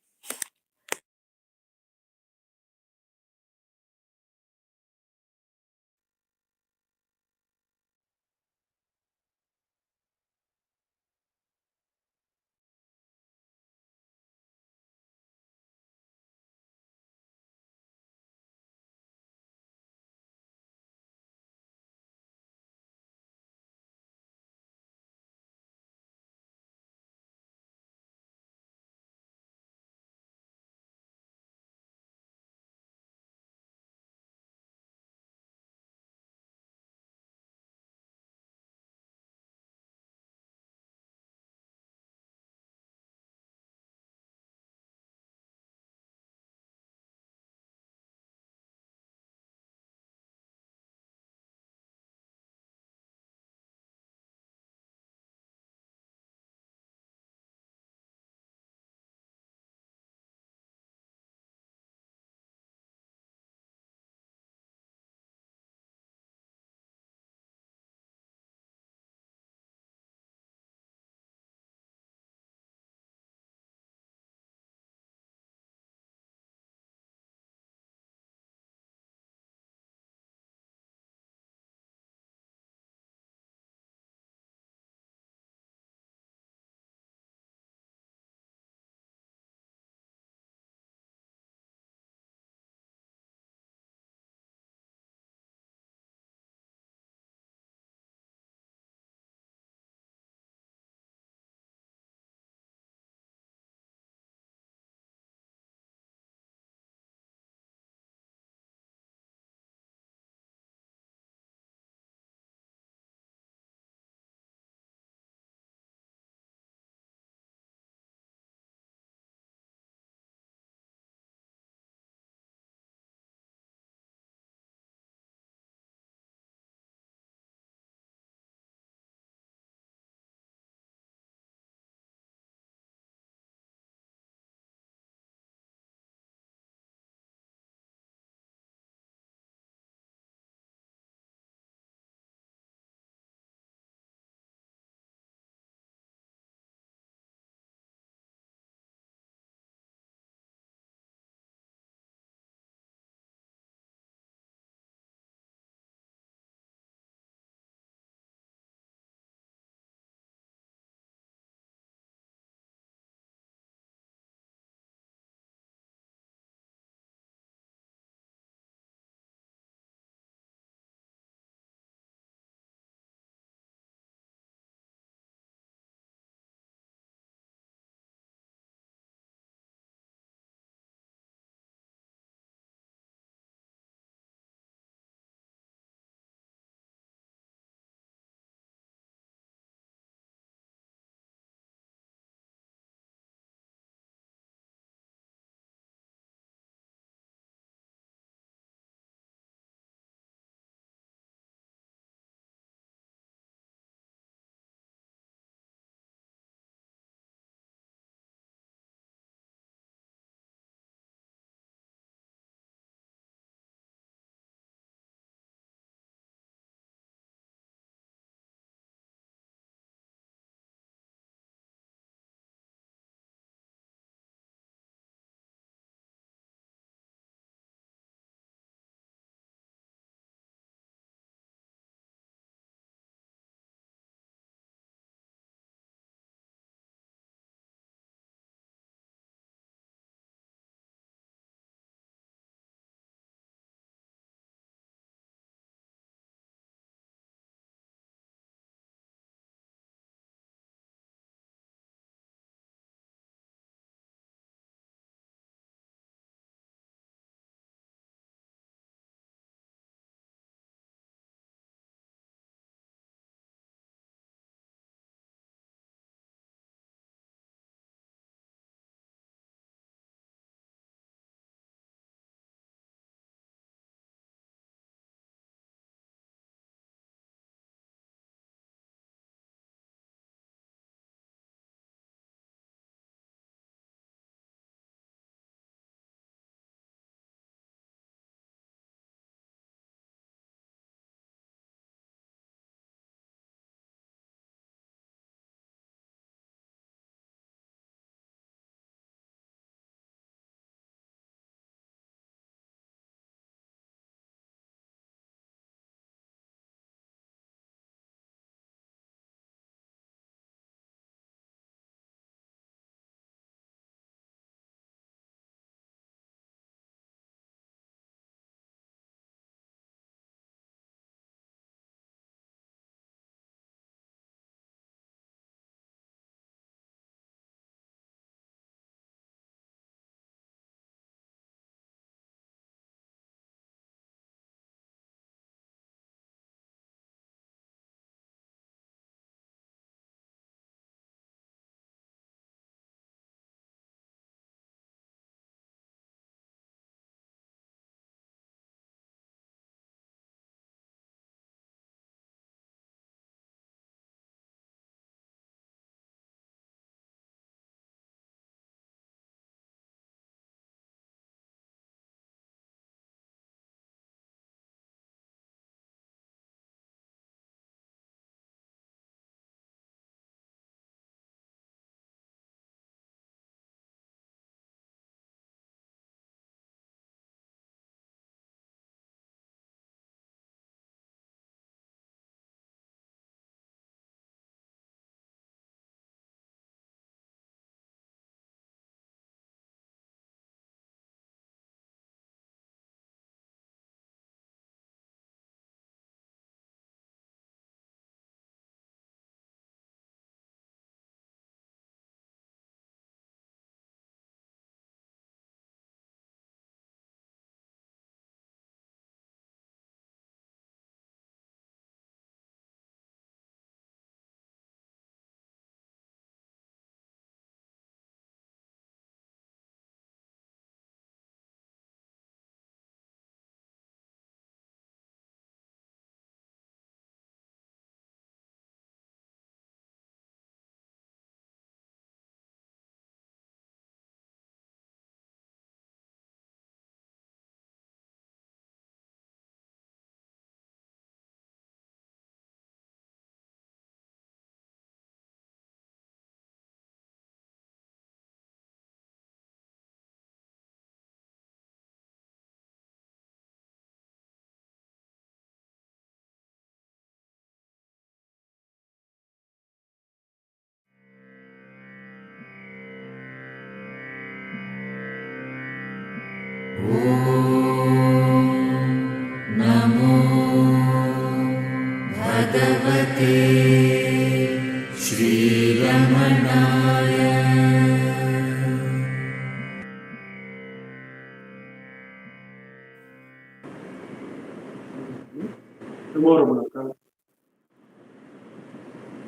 Namo Ramana.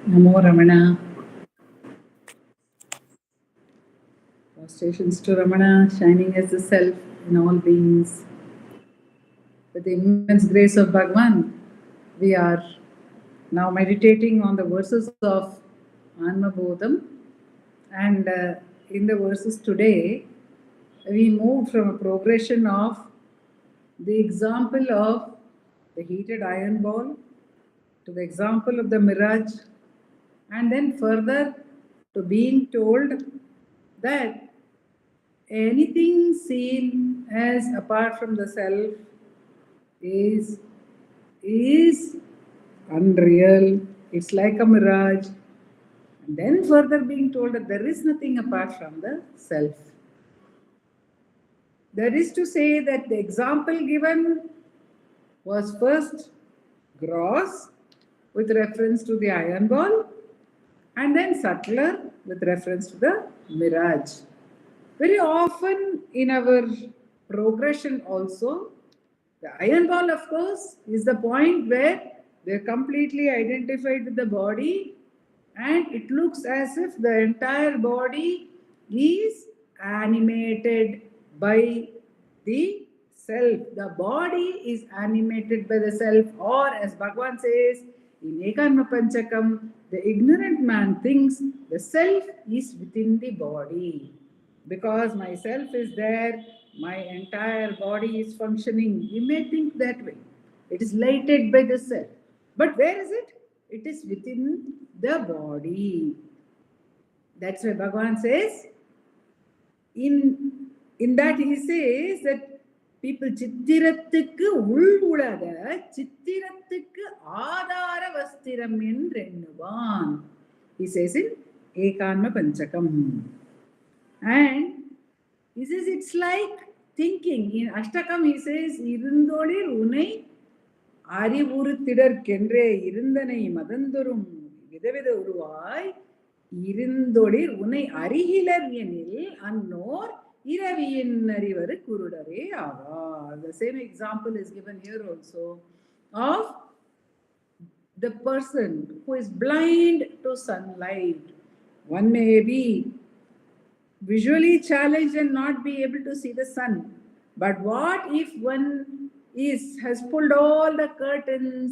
Namo Ramana. Prostrations to Ramana, shining as the self in all beings. With the immense grace of Bhagavan, we are now meditating on the verses of Anma bodham. And in the verses today, we move from a progression of the example of the heated iron ball to the example of the mirage, and then further to being told that anything seen as apart from the self is unreal. It's like a mirage. And then further being told that there is nothing apart from the self. That is to say that the example given was first gross with reference to the iron ball, and then subtler with reference to the mirage. Very often in our progression also, the iron ball, of course, is the point where they're completely identified with the body, and it looks as if the entire body is animated by the self. The body is animated by the self, or as Bhagavan says in Ekanma Panchakam, the ignorant man thinks the self is within the body. Because myself is there, my entire body is functioning. We may think that way. It is lighted by the self. But where is it? It is within the body. That's why Bhagavan says, in that he says that people சித்திரத்துக்கு உள் உலக சித்திரத்துக்கு ஆதார வஸ்திரம் என்றெண்ணுவான். He says in Ekanma Panchakam. And he says it's like thinking. In Ashtakam he says, இருந்தொழில் உனை அறிவுறுத்திடற்கென்றே இருந்தனை மதந்தொரும் விதவித உருவாய் இருந்தொழில் உன்னை அறிகிலர் எனில் அன்னோர் இரவியின் அறிவரு குருடரே ஆவார். The same example is given here also of the person who is blind to sunlight. One may be visually challenged and not be able to see the sun. But what if one has pulled all the curtains,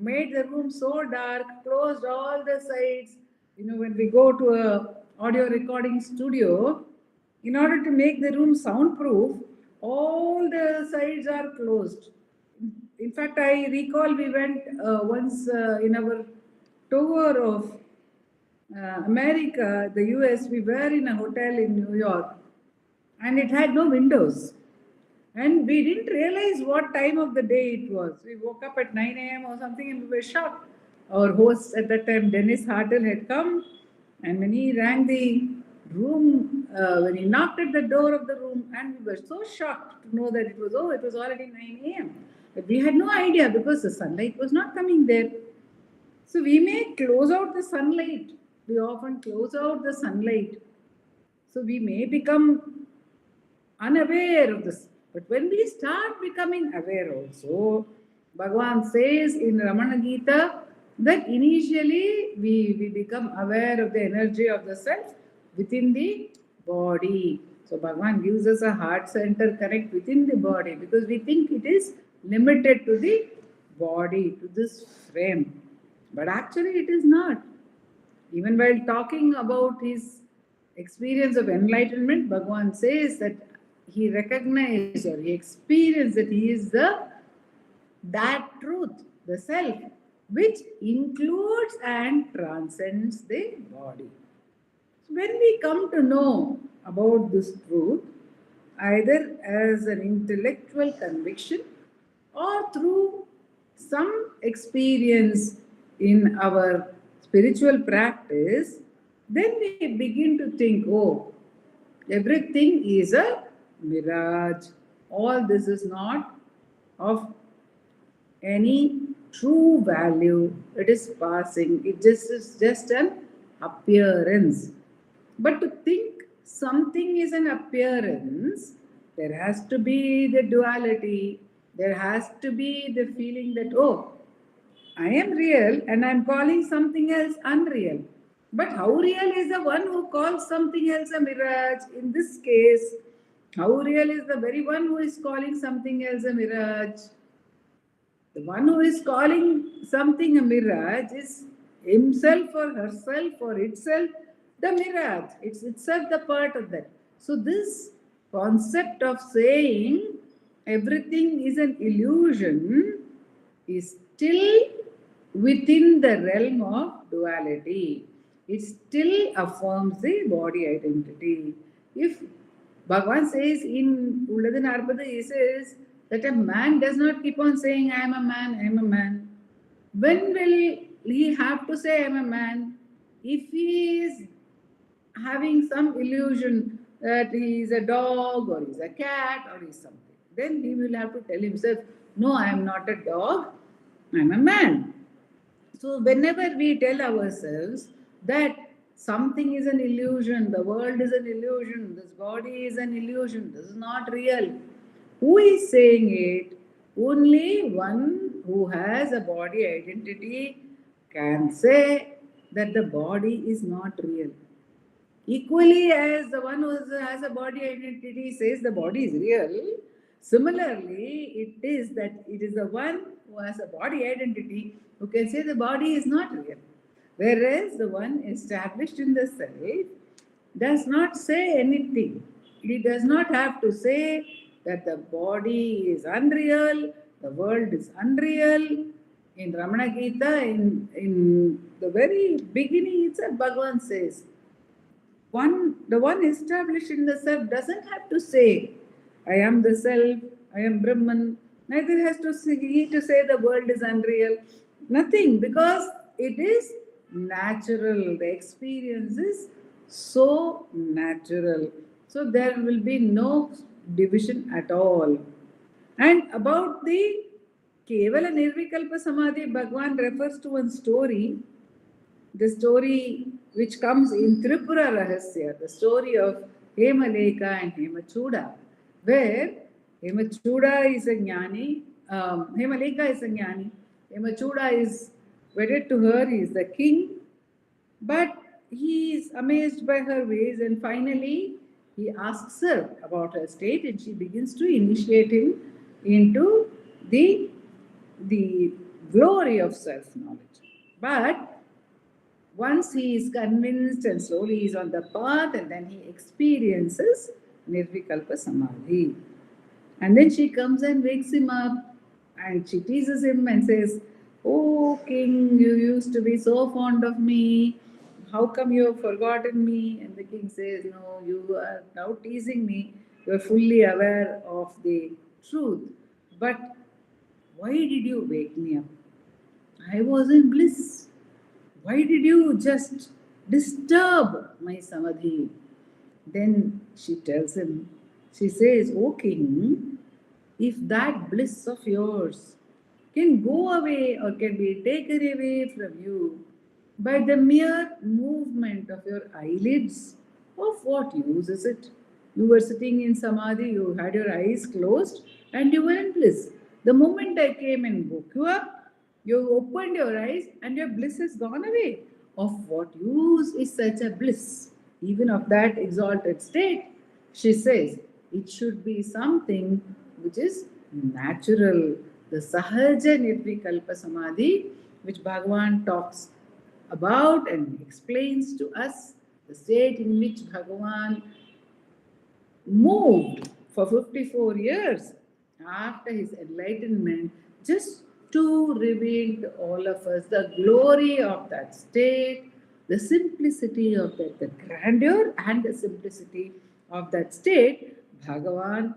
made the room so dark, closed all the sides? You know, when we go to a audio recording studio, in order to make the room soundproof, all the sides are closed. In fact, I recall we went once in our tour of America, the US, we were in a hotel in New York, and it had no windows. And we didn't realize what time of the day it was. We woke up at 9 a.m. or something and we were shocked. Our host at that time, Dennis Hartel, had come, and when he rang the room, when he knocked at the door of the room, and we were so shocked to know that it was already 9 a.m. But we had no idea because the sunlight was not coming there. So we may close out the sunlight. We often close out the sunlight. So we may become unaware of this. But when we start becoming aware also, Bhagavan says in Ramana Gita that initially we become aware of the energy of the self within the body. So Bhagavan gives us a heart center connect within the body because we think it is limited to the body, to this frame. But actually it is not. Even while talking about his experience of enlightenment, Bhagavan says that he recognized or he experienced that he is that truth, the self, which includes and transcends the body. So when we come to know about this truth, either as an intellectual conviction or through some experience in our spiritual practice, then we begin to think, oh, everything is a mirage. All this is not of any true value. It is passing. It is just an appearance. But to think something is an appearance, there has to be the duality. There has to be the feeling that, oh, I am real and I am calling something else unreal. But how real is the one who calls something else a mirage? In this case, how real is the very one who is calling something else a mirage? The one who is calling something a mirage is himself or herself or itself the mirage. It's itself the part of that. So, this concept of saying everything is an illusion is still within the realm of duality. It still affirms the body identity. If Bhagavan says in Ulladu Narpadu, he says that a man does not keep on saying, I am a man, I am a man. When will he have to say, I am a man? If he is having some illusion that he is a dog or he is a cat or he is something, then he will have to tell himself, no, I am not a dog, I am a man. So, whenever we tell ourselves that something is an illusion, the world is an illusion, this body is an illusion, this is not real, who is saying it? Only one who has a body identity can say that the body is not real. Equally, as the one who has a body identity says the body is real, similarly, it is that it is the one who has a body identity who can say the body is not real. Whereas the one established in the self does not say anything. He does not have to say that the body is unreal, the world is unreal. In Ramana Gita, in the very beginning itself, Bhagavan says, the one established in the self doesn't have to say, I am the self, I am Brahman. Neither has to say the world is unreal. Nothing, because it is natural. The experience is so natural. So there will be no division at all. And about the Kevala Nirvikalpa Samadhi, Bhagwan refers to one story, the story which comes in Tripura Rahasya, the story of Hemaleka and Hemachuda, where Hemachuda is a jnani, Hemaleka is a jnani, Hemachuda is wedded to her, he is the king, but he is amazed by her ways, and finally he asks her about her state and she begins to initiate him into the glory of self-knowledge. But once he is convinced and slowly he is on the path, and then he experiences Nirvikalpa Samadhi. And then she comes and wakes him up and she teases him and says, Oh king, you used to be so fond of me. How come you have forgotten me? And the king says, No, you are now teasing me. You are fully aware of the truth. But why did you wake me up? I was in bliss. Why did you just disturb my samadhi? Then she tells him, she says, O king, if that bliss of yours can go away or can be taken away from you by the mere movement of your eyelids, of what use is it? You were sitting in samadhi, you had your eyes closed, and you were in bliss. The moment I came and woke you up, you opened your eyes and your bliss has gone away. Of what use is such a bliss? Even of that exalted state, she says, it should be something which is natural. The Sahaja Nirvikalpa Samadhi, which Bhagavan talks about and explains to us, the state in which Bhagavan moved for 54 years after his enlightenment, just to reveal to all of us the glory of that state, the simplicity of that, the grandeur and the simplicity of that state. Bhagavan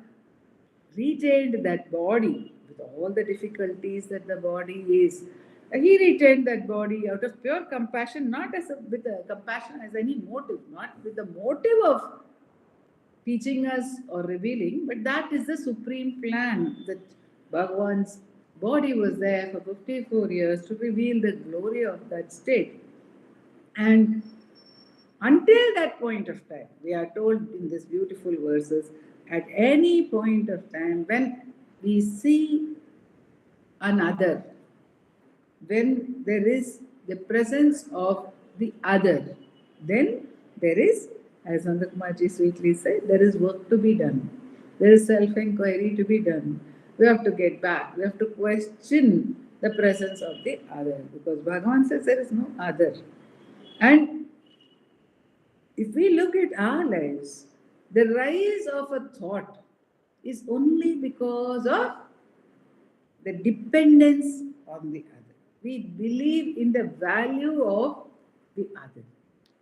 retained that body with all the difficulties that the body is. He retained that body out of pure compassion, not as with a compassion as any motive, not with the motive of teaching us or revealing, but that is the supreme plan that Bhagavan's body was there for 54 years to reveal the glory of that state. And until that point of time, we are told in these beautiful verses, at any point of time when we see another, when there is the presence of the other, then there is, as Nandakumar sweetly said, there is work to be done. There is self-enquiry to be done. We have to get back. We have to question the presence of the other, because Bhagavan says there is no other. And if we look at our lives, the rise of a thought is only because of the dependence on the other. We believe in the value of the other.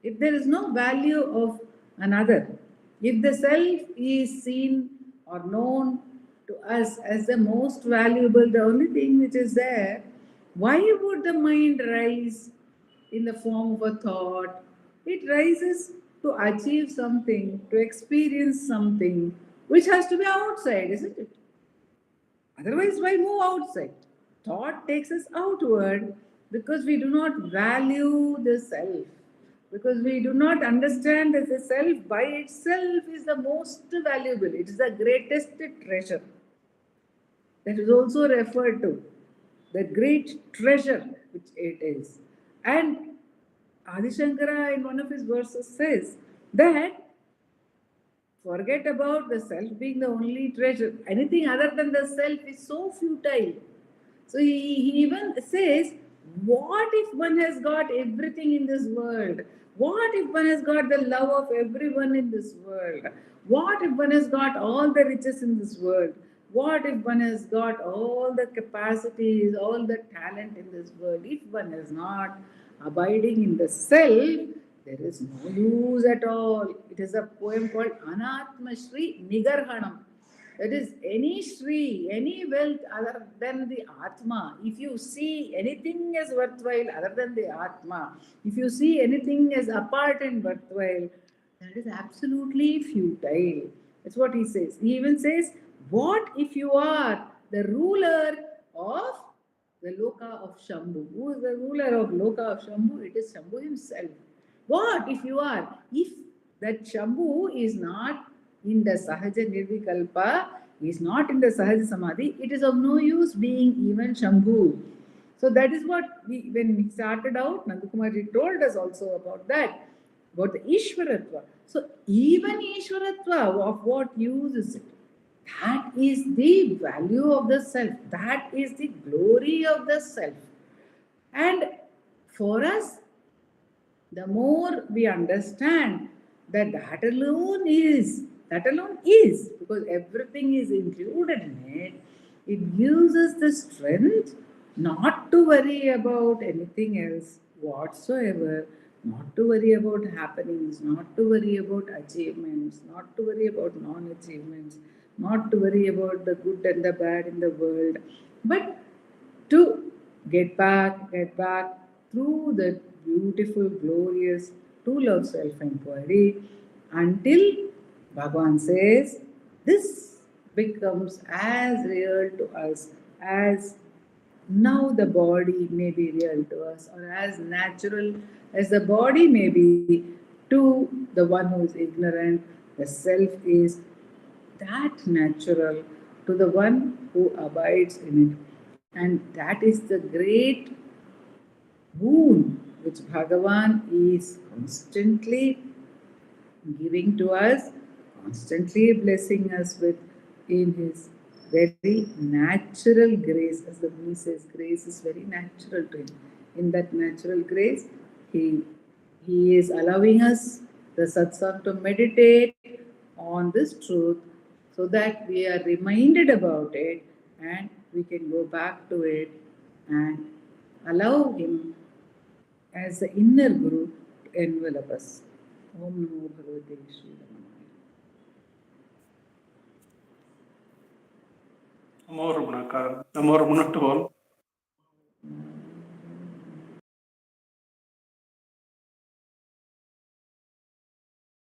If there is no value of another, if the self is seen or known to us as the most valuable, the only thing which is there, why would the mind rise in the form of a thought? It rises to achieve something, to experience something which has to be outside, isn't it? Otherwise, why move outside? Thought takes us outward because we do not value the self, because we do not understand that the self by itself is the most valuable, it is the greatest treasure. That is also referred to the great treasure which it is. And Adi Shankara in one of his verses says that forget about the self being the only treasure. Anything other than the self is so futile. So he even says, what if one has got everything in this world? What if one has got the love of everyone in this world? What if one has got all the riches in this world? What if one has got all the capacities, all the talent in this world? If one is not abiding in the self, there is no use at all. It is a poem called Anatma Shri Nigarhanam. That is, any Shri, any wealth other than the Atma, if you see anything as worthwhile other than the Atma, if you see anything as apart and worthwhile, that is absolutely futile. That's what he says. He even says, what if you are the ruler of the Loka of Shambhu? Who is the ruler of Loka of Shambhu? It is Shambhu himself. What if you are? If that Shambhu is not in the Sahaja Nirvikalpa, is not in the Sahaja Samadhi, it is of no use being even Shambhu. So that is what when we started out, Nandakumar told us also about that, about the Ishwaratva. So even Ishwaratva, of what use is it? That is the value of the self. That is the glory of the self. And for us, the more we understand that that alone is, because everything is included in it, it gives us the strength not to worry about anything else whatsoever, not to worry about happenings, not to worry about achievements, not to worry about non achievements, not to worry about the good and the bad in the world, but to get back through the beautiful, glorious tool of self-inquiry until Bhagavan says this becomes as real to us as now the body may be real to us, or as natural as the body may be to the one who is ignorant. The self is that natural to the one who abides in it. And that is the great boon which Bhagavan is constantly giving to us, constantly blessing us with in his very natural grace. As the Buddha says, grace is very natural to him. In that natural grace, he is allowing us, the satsang, to meditate on this truth so that we are reminded about it and we can go back to it and allow him as the inner guru to envelop us. Om Namo Bhagavate Sri Ramana. Namo Ramana. Namo Ramana to all.